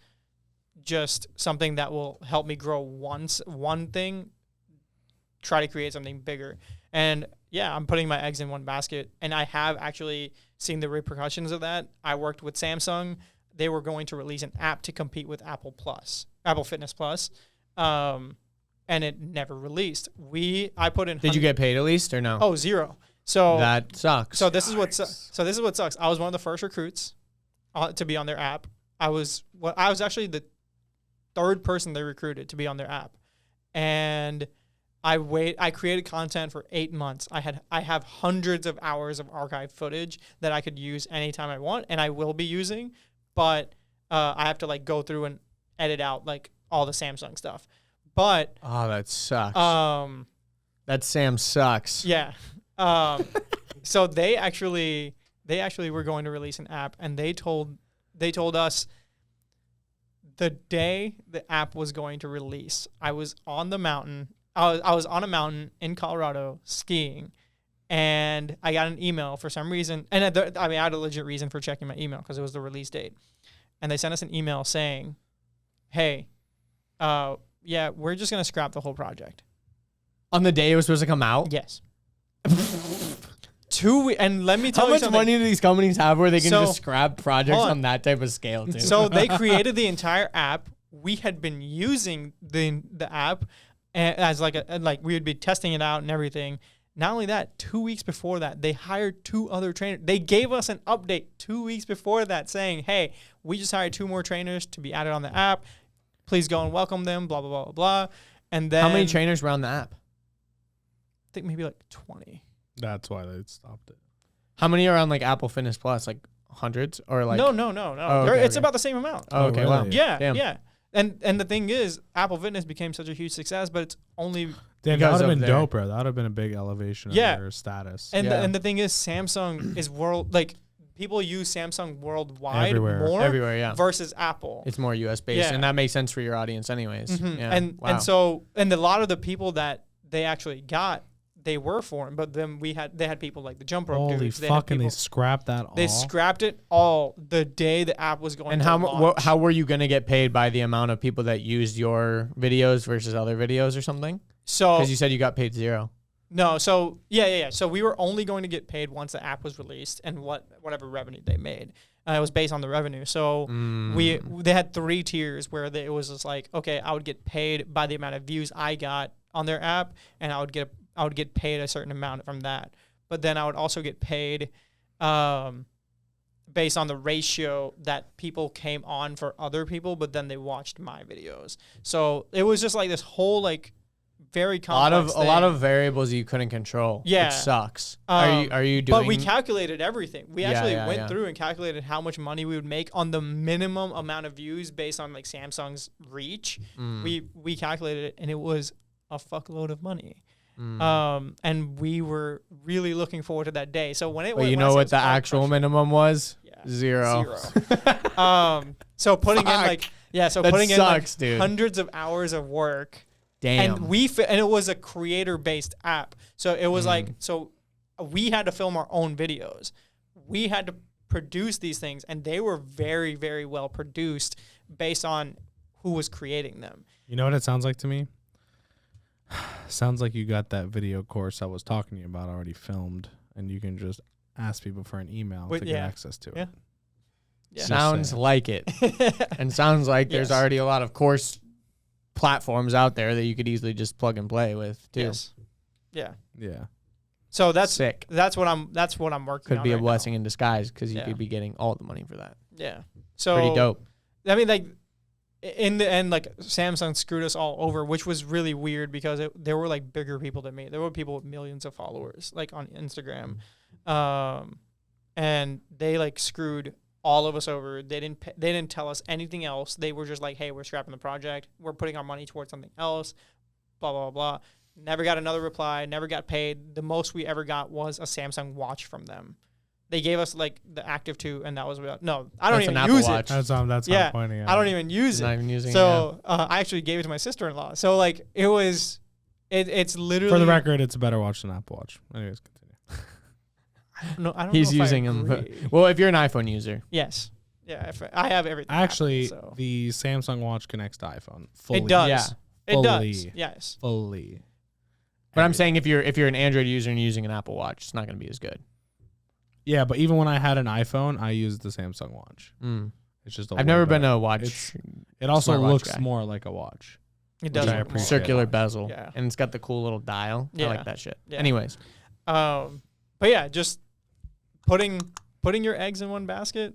just something that will help me grow one thing. Try to create something bigger, and yeah, I'm putting my eggs in one basket, and I have actually seen the repercussions of that. I worked with Samsung. They were going to release an app to compete with Apple Fitness Plus, and it never released. I put in. Did you get paid at least or no? Oh, zero. So that sucks. So this is what sucks. I was one of the first recruits to be on their app. I was actually the third person they recruited to be on their app, and I created content for 8 months. I have hundreds of hours of archived footage that I could use anytime I want, and I will be using. But I have to like go through and edit out like all the Samsung stuff. But that sucks. That Sam sucks. Yeah. So they actually were going to release an app, and they told us the day the app was going to release. I was on the mountain. I was on a mountain in Colorado skiing, and I got an email for some reason. And I had a legit reason for checking my email because it was the release date. And they sent us an email saying, hey, yeah, we're just going to scrap the whole project. On the day it was supposed to come out? Yes. And let me tell you how much something. money do these companies have where they can just scrap projects on that type of scale, too? So they created the entire app. We had been using the app as like we would be testing it out and everything. Not only that, 2 weeks before that, they hired 2 other trainers. They gave us an update 2 weeks before that saying, hey, we just hired 2 more trainers to be added on the app. Please go and welcome them, blah, blah, blah, blah, blah. And then... How many trainers were on the app? I think maybe like 20. That's why they stopped it. How many are on like Apple Fitness Plus? Like hundreds or like... No. Oh, okay, it's about the same amount. Oh, okay, really? wow. Yeah, Damn. yeah. And the thing is, Apple Fitness became such a huge success, but it's only... Damn, that Because would have of been their- dope, bro. That would have been a big elevation of their status. And Yeah. the thing is, Samsung is people use Samsung worldwide Everywhere. Yeah. versus Apple. It's more US based, Yeah. and that makes sense for your audience anyways. Mhm. Yeah. And Wow. so a lot of the people that they actually got, they were foreign, but then they had people like the jump rope Holy dudes. fuck, and they scrapped that all? They scrapped it all the day the app was going And to launch. how were you going to get paid by the amount of people that used your videos versus other videos or something? So Because you said you got paid zero. no, so yeah. So we were only going to get paid once the app was released and whatever revenue they made. It was based on the revenue. So they had 3 tiers where it was just like, okay, I would get paid by the amount of views I got on their app, and I would get paid a certain amount from that. But then I would also get paid based on the ratio that people came on for other people, but then they watched my videos. So it was just like this whole like very complex A lot of variables you couldn't control. Yeah. Which sucks. Are you doing? But we calculated everything. We actually went yeah. through and calculated how much money we would make on the minimum amount of views based on like Samsung's reach. We calculated it, and it was a fuckload of money. And we were really looking forward to that day. So when it But went, you when I know say what it's the hard actual pressure- minimum was? Yeah, Zero. So putting in Fuck. like so That putting sucks, in like dude. hundreds of hours of work. Damn. And and it was a creator-based app. So it was like, so we had to film our own videos. We had to produce these things, and they were very, very well produced based on who was creating them. You know what it sounds like to me? Sounds like you got that video course I was talking to you about already filmed, and you can just ask people for an email to get access to Yeah. it. Yeah. Sounds like it. And sounds like there's Yes. already a lot of course platforms out there that you could easily just plug and play with too. Yes. Yeah. Yeah. So that's Sick. That's what I'm working Could on be a right blessing in disguise because you Yeah. could be getting all the money for that. now. Yeah. So Pretty dope. I mean, like, in the end, like Samsung screwed us all over, which was really weird because there were like bigger people than me. There were people with millions of followers, like on Instagram, and they like screwed all of us over. They didn't tell us anything else. They were just like, hey, we're scrapping the project. We're putting our money towards something else. Blah blah blah. Never got another reply. Never got paid. The most we ever got was a Samsung watch from them. They gave us like the Active 2, and that was about. No, I don't That's even an Apple use Watch. it. That's Yeah, I'm pointing out. I don't even use Not it. even using So I actually gave it to my sister-in-law. So like it was, it's literally. For the record, it's a better watch than Apple Watch. Anyways, continue. I don't He's know if using I them. agree. Well, if you're an iPhone user. Yes. Yeah, I have everything. Actually, Apple, so. the Samsung Watch connects to iPhone. Fully. It does. Yeah. It does. Fully. Yes. Fully. But I'm saying if you're an Android user and you're using an Apple Watch, it's not going to be as good. Yeah, but even when I had an iPhone, I used the Samsung Watch. It's just. I've never been a watch. It also smartwatch looks guy. more like a watch. It does. I look more appreciate. Circular like bezel. Yeah. And it's got the cool little dial. I Yeah. like that shit. Yeah. Anyways. But yeah, just putting your eggs in one basket,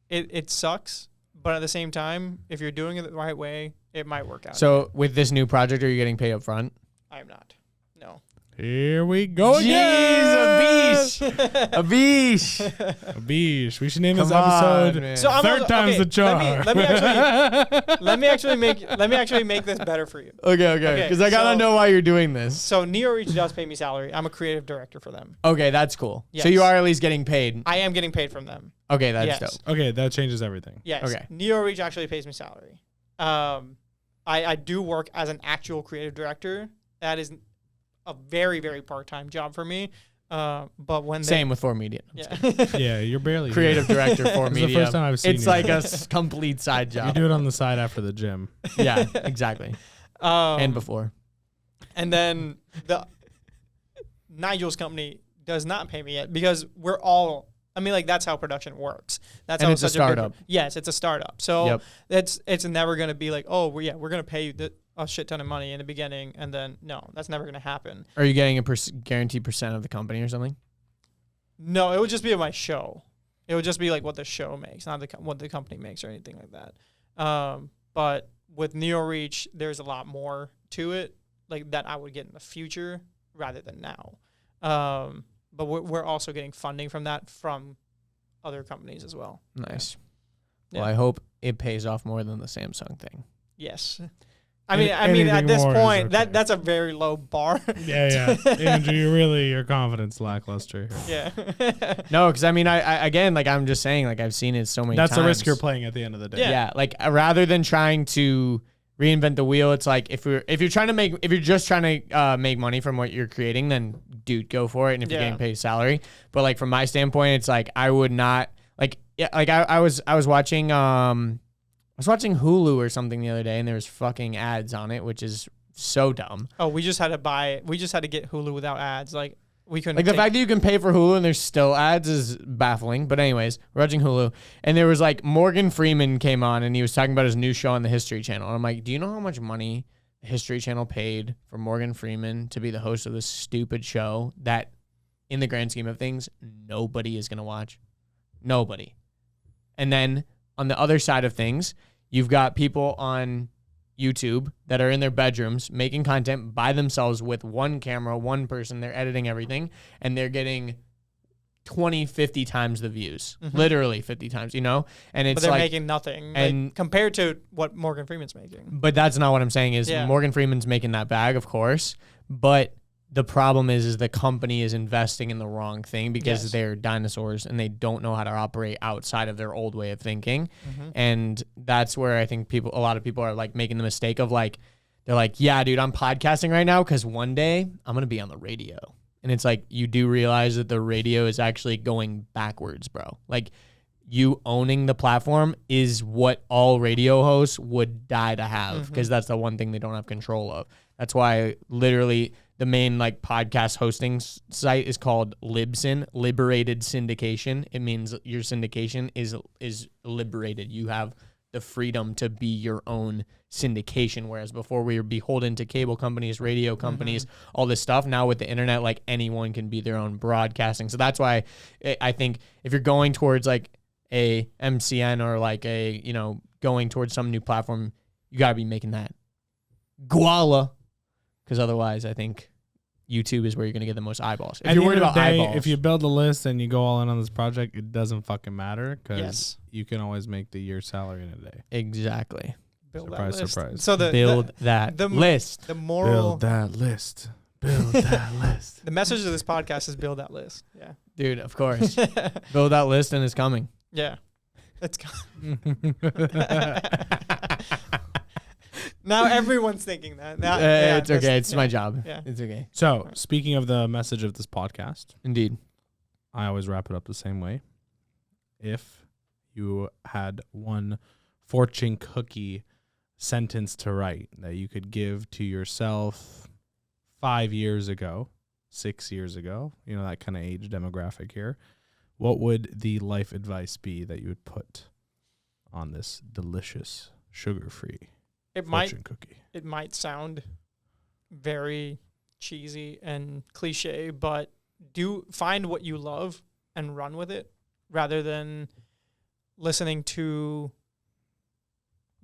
it sucks. But at the same time, if you're doing it the right way, it might work out. So with this new project, are you getting paid up front? I am not. No. Here we go again. Jeez, Abhish. Abhish. We should name this Come on, episode man. So I'm Third Time's the Charm. Let me actually make this better for you. Okay. Because I gotta so- know why you're doing this. So Neoreach does pay me salary. I'm a creative director for them. Okay, that's cool. Yes. So you are at least getting paid. I am getting paid from them. Okay, that's Yes. dope. Okay, that changes everything. Yes. Okay. Neoreach actually pays me salary. I do work as an actual creative director. That is a very, very part-time job for me. But when Same with 4Media. yeah. Yeah, you're barely Creative director for This is media. the first time I've seen It's you. like a complete side You job. do it on the side after the gym. Yeah, exactly. And before. And then the Nigel's company does not pay me yet because we're all. I mean, like that's how production works. That's And how it's a such big- startup. yes, it's a startup. So Yep. it's never gonna be like, oh, we're gonna pay you a shit ton of money in the beginning, and then no, that's never gonna happen. Are you getting a guaranteed percent of the company or something? No, it would just be my show. It would just be like what the show makes, not what the company makes or anything like that. But with Neoreach, there's a lot more to it, like that I would get in the future rather than now. But we're also getting funding from that from other companies as well. Nice. Yeah. Well, I hope it pays off more than the Samsung thing. Yes. I mean, at Anything this more is point, okay. that's a very low bar. Yeah. Andrew, your confidence lackluster here. Yeah. No, because I mean, I again, like I'm just saying, like I've seen it so many That's times. the risk you're playing at the end of the day. Yeah, like rather than trying to reinvent the wheel, it's like if you're just trying to make money from what you're creating, then dude, go for it. And if you're getting paid salary, but like from my standpoint, it's like I would not like I was watching Hulu or something the other day, and there was fucking ads on it, which is so dumb. Oh, we just had to buy it. We just had to get Hulu without ads. Like we couldn't. Like the fact that you can pay for Hulu and there's still ads is baffling. But anyways, we're watching Hulu, and there was like Morgan Freeman came on, and he was talking about his new show on the History Channel. And I'm like, do you know how much money the History Channel paid for Morgan Freeman to be the host of this stupid show that, in the grand scheme of things, nobody is gonna watch? Nobody. And then on the other side of things, you've got people on YouTube that are in their bedrooms making content by themselves with one camera, one person. They're editing everything, and they're getting 20, 50 times the views. Literally 50 times, you know? And it's but they're like, making nothing and- like, compared to what Morgan Freeman's making. but that's not what I'm saying is Yeah. Morgan Freeman's making that bag, of course. But the problem is the company is investing in the wrong thing because Yes. they're dinosaurs and they don't know how to operate outside of their old way of thinking. Mm-hmm. And that's where I think a lot of people are like making the mistake of like, they're like, yeah, dude, I'm podcasting right now because one day I'm going to be on the radio. And it's like, you do realize that the radio is actually going backwards, bro. Like, you owning the platform is what all radio hosts would die to have because that's the one thing they don't have control of. That's why literally the main like podcast hosting site is called Libsyn, Liberated Syndication. It means your syndication is liberated. You have the freedom to be your own syndication, whereas before we were beholden to cable companies, radio companies, all this stuff. Now with the internet, like anyone can be their own broadcasting. So that's why I think if you're going towards like a MCN or like a, you know, going towards some new platform, you got to be making that guala, because otherwise I think YouTube is where you're going to get the most eyeballs. If At you're the worried end of about the day, eyeballs. if you build a list and you go all in on this project, it doesn't fucking matter because Yes. you can always make the year's salary in a day. Exactly. Build Surprise, that list. surprise. So Build that the- list. the moral, Build that list. Build that list. the message of this podcast is build that list. Yeah. Dude, of course. Build that list and it's coming. Yeah. It's now everyone's thinking that. Now, yeah, It's okay. that's- It's yeah. my job. Yeah. It's okay. So, speaking of the message of this podcast, Indeed. I always wrap it up the same way. If you had one fortune cookie sentence to write that you could give to yourself 5 years ago, 6 years ago, you know, that kind of age demographic here, what would the life advice be that you would put on this delicious, sugar-free It might fortune cookie? it might sound very cheesy and cliche, but do find what you love and run with it rather than listening to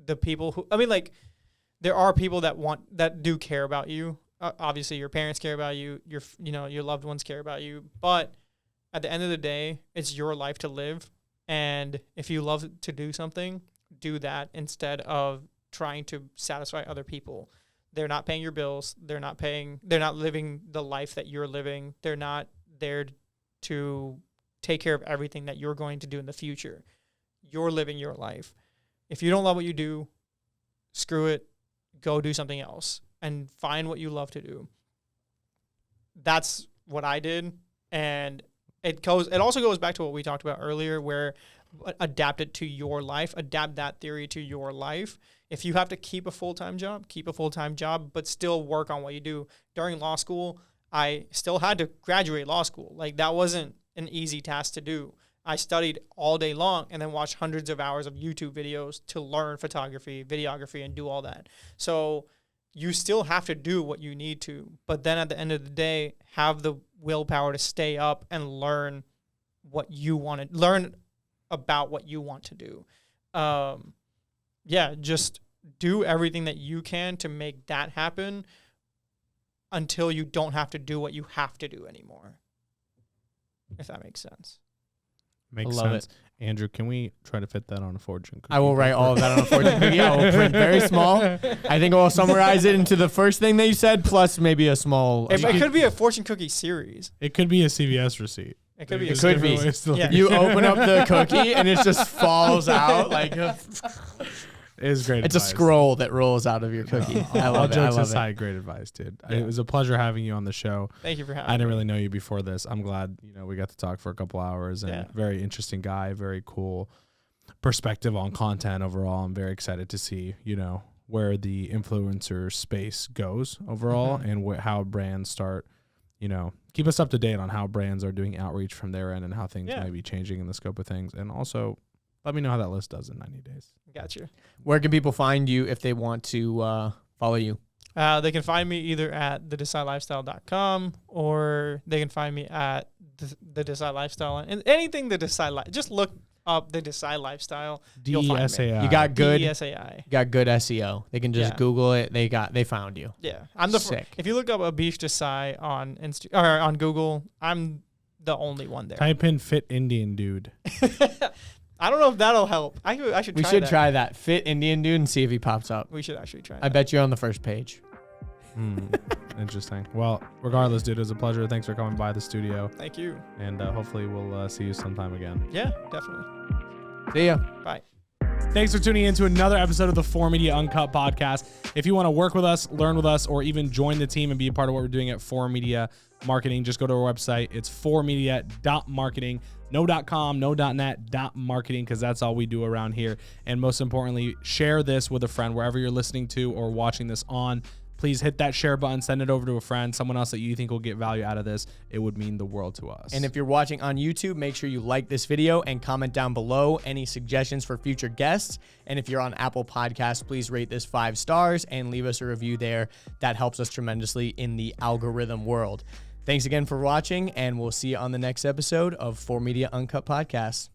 the people who, I mean, like, there are people that do care about you. Obviously your parents care about you, your loved ones care about you, but at the end of the day, it's your life to live. And if you love to do something, do that instead of trying to satisfy other people. They're not paying your bills. They're not living the life that you're living. They're not there to take care of everything that you're going to do in the future. You're living your life. If you don't love what you do, screw it. Go do something else and find what you love to do. That's what I did. And it also goes back to what we talked about earlier, where adapt it to your life, adapt that theory to your life. If you have to keep a full-time job, keep a full-time job, but still work on what you do. During law school, I still had to graduate law school. Like, that wasn't an easy task to do. I studied all day long and then watched hundreds of hours of YouTube videos to learn photography, videography, and do all that. So you still have to do what you need to, but then at the end of the day, have the willpower to stay up and learn what you want to learn about what you want to do. Just do everything that you can to make that happen until you don't have to do what you have to do anymore. If that makes sense. Makes love sense. Andrew, can we try to fit that on a fortune cookie? I will write all of that on a fortune cookie. I will print very small. I think I will summarize it into the first thing that you said, plus maybe a small. It could be a fortune cookie series. It could be a CVS receipt. It could be. There's It could different be. ways to look Yeah. at You it. open up the cookie and it just falls out like It is great it's a advice. scroll that rolls out of your cookie. I All love it. I jokes love it. aside, great advice, dude. Yeah. It was a pleasure having you on the show. Thank you for having I didn't me. really know you before this. I'm glad, we got to talk for a couple hours, and Yeah. very interesting guy, very cool perspective on content overall. I'm very excited to see, where the influencer space goes overall, and how brands start, keep us up to date on how brands are doing outreach from their end and how things Yeah. may be changing in the scope of things. And also let me know how that list does in 90 days. Gotcha. Where can people find you if they want to follow you? They can find me either at thedecidelifestyle.com or they can find me at the Desai Lifestyle. And anything the Desai just look up the Desai Lifestyle. You'll find me. DSAI. You got good. DSAI. You got good SEO. They can just Yeah. Google it. They found you. Yeah, I'm the Sick. if you look up Abhish Desai on on Google, I'm the only one there. Type in fit Indian dude. I don't know if that'll help. I should We try should that. try that. Fit Indian dude and see if he pops up. We should actually try I that. bet you're on the first page. Interesting. Well, regardless, dude, it was a pleasure. Thanks for coming by the studio, Thank you. and hopefully we'll see you sometime again. Yeah, definitely. See ya. Bye. Thanks for tuning in to another episode of the 4Media Uncut podcast. If you want to work with us, learn with us, or even join the team and be a part of what we're doing at 4Media Marketing, just go to our website. It's 4media.marketing. No .com, no .net, .marketing, because that's all we do around here. And most importantly, share this with a friend wherever you're listening to or watching this on. Please hit that share button, send it over to a friend, someone else that you think will get value out of this. It would mean the world to us. And if you're watching on YouTube, make sure you like this video and comment down below any suggestions for future guests. And if you're on Apple Podcasts, please rate this 5 stars and leave us a review there. That helps us tremendously in the algorithm world. Thanks again for watching, and we'll see you on the next episode of 4Media Uncut Podcast.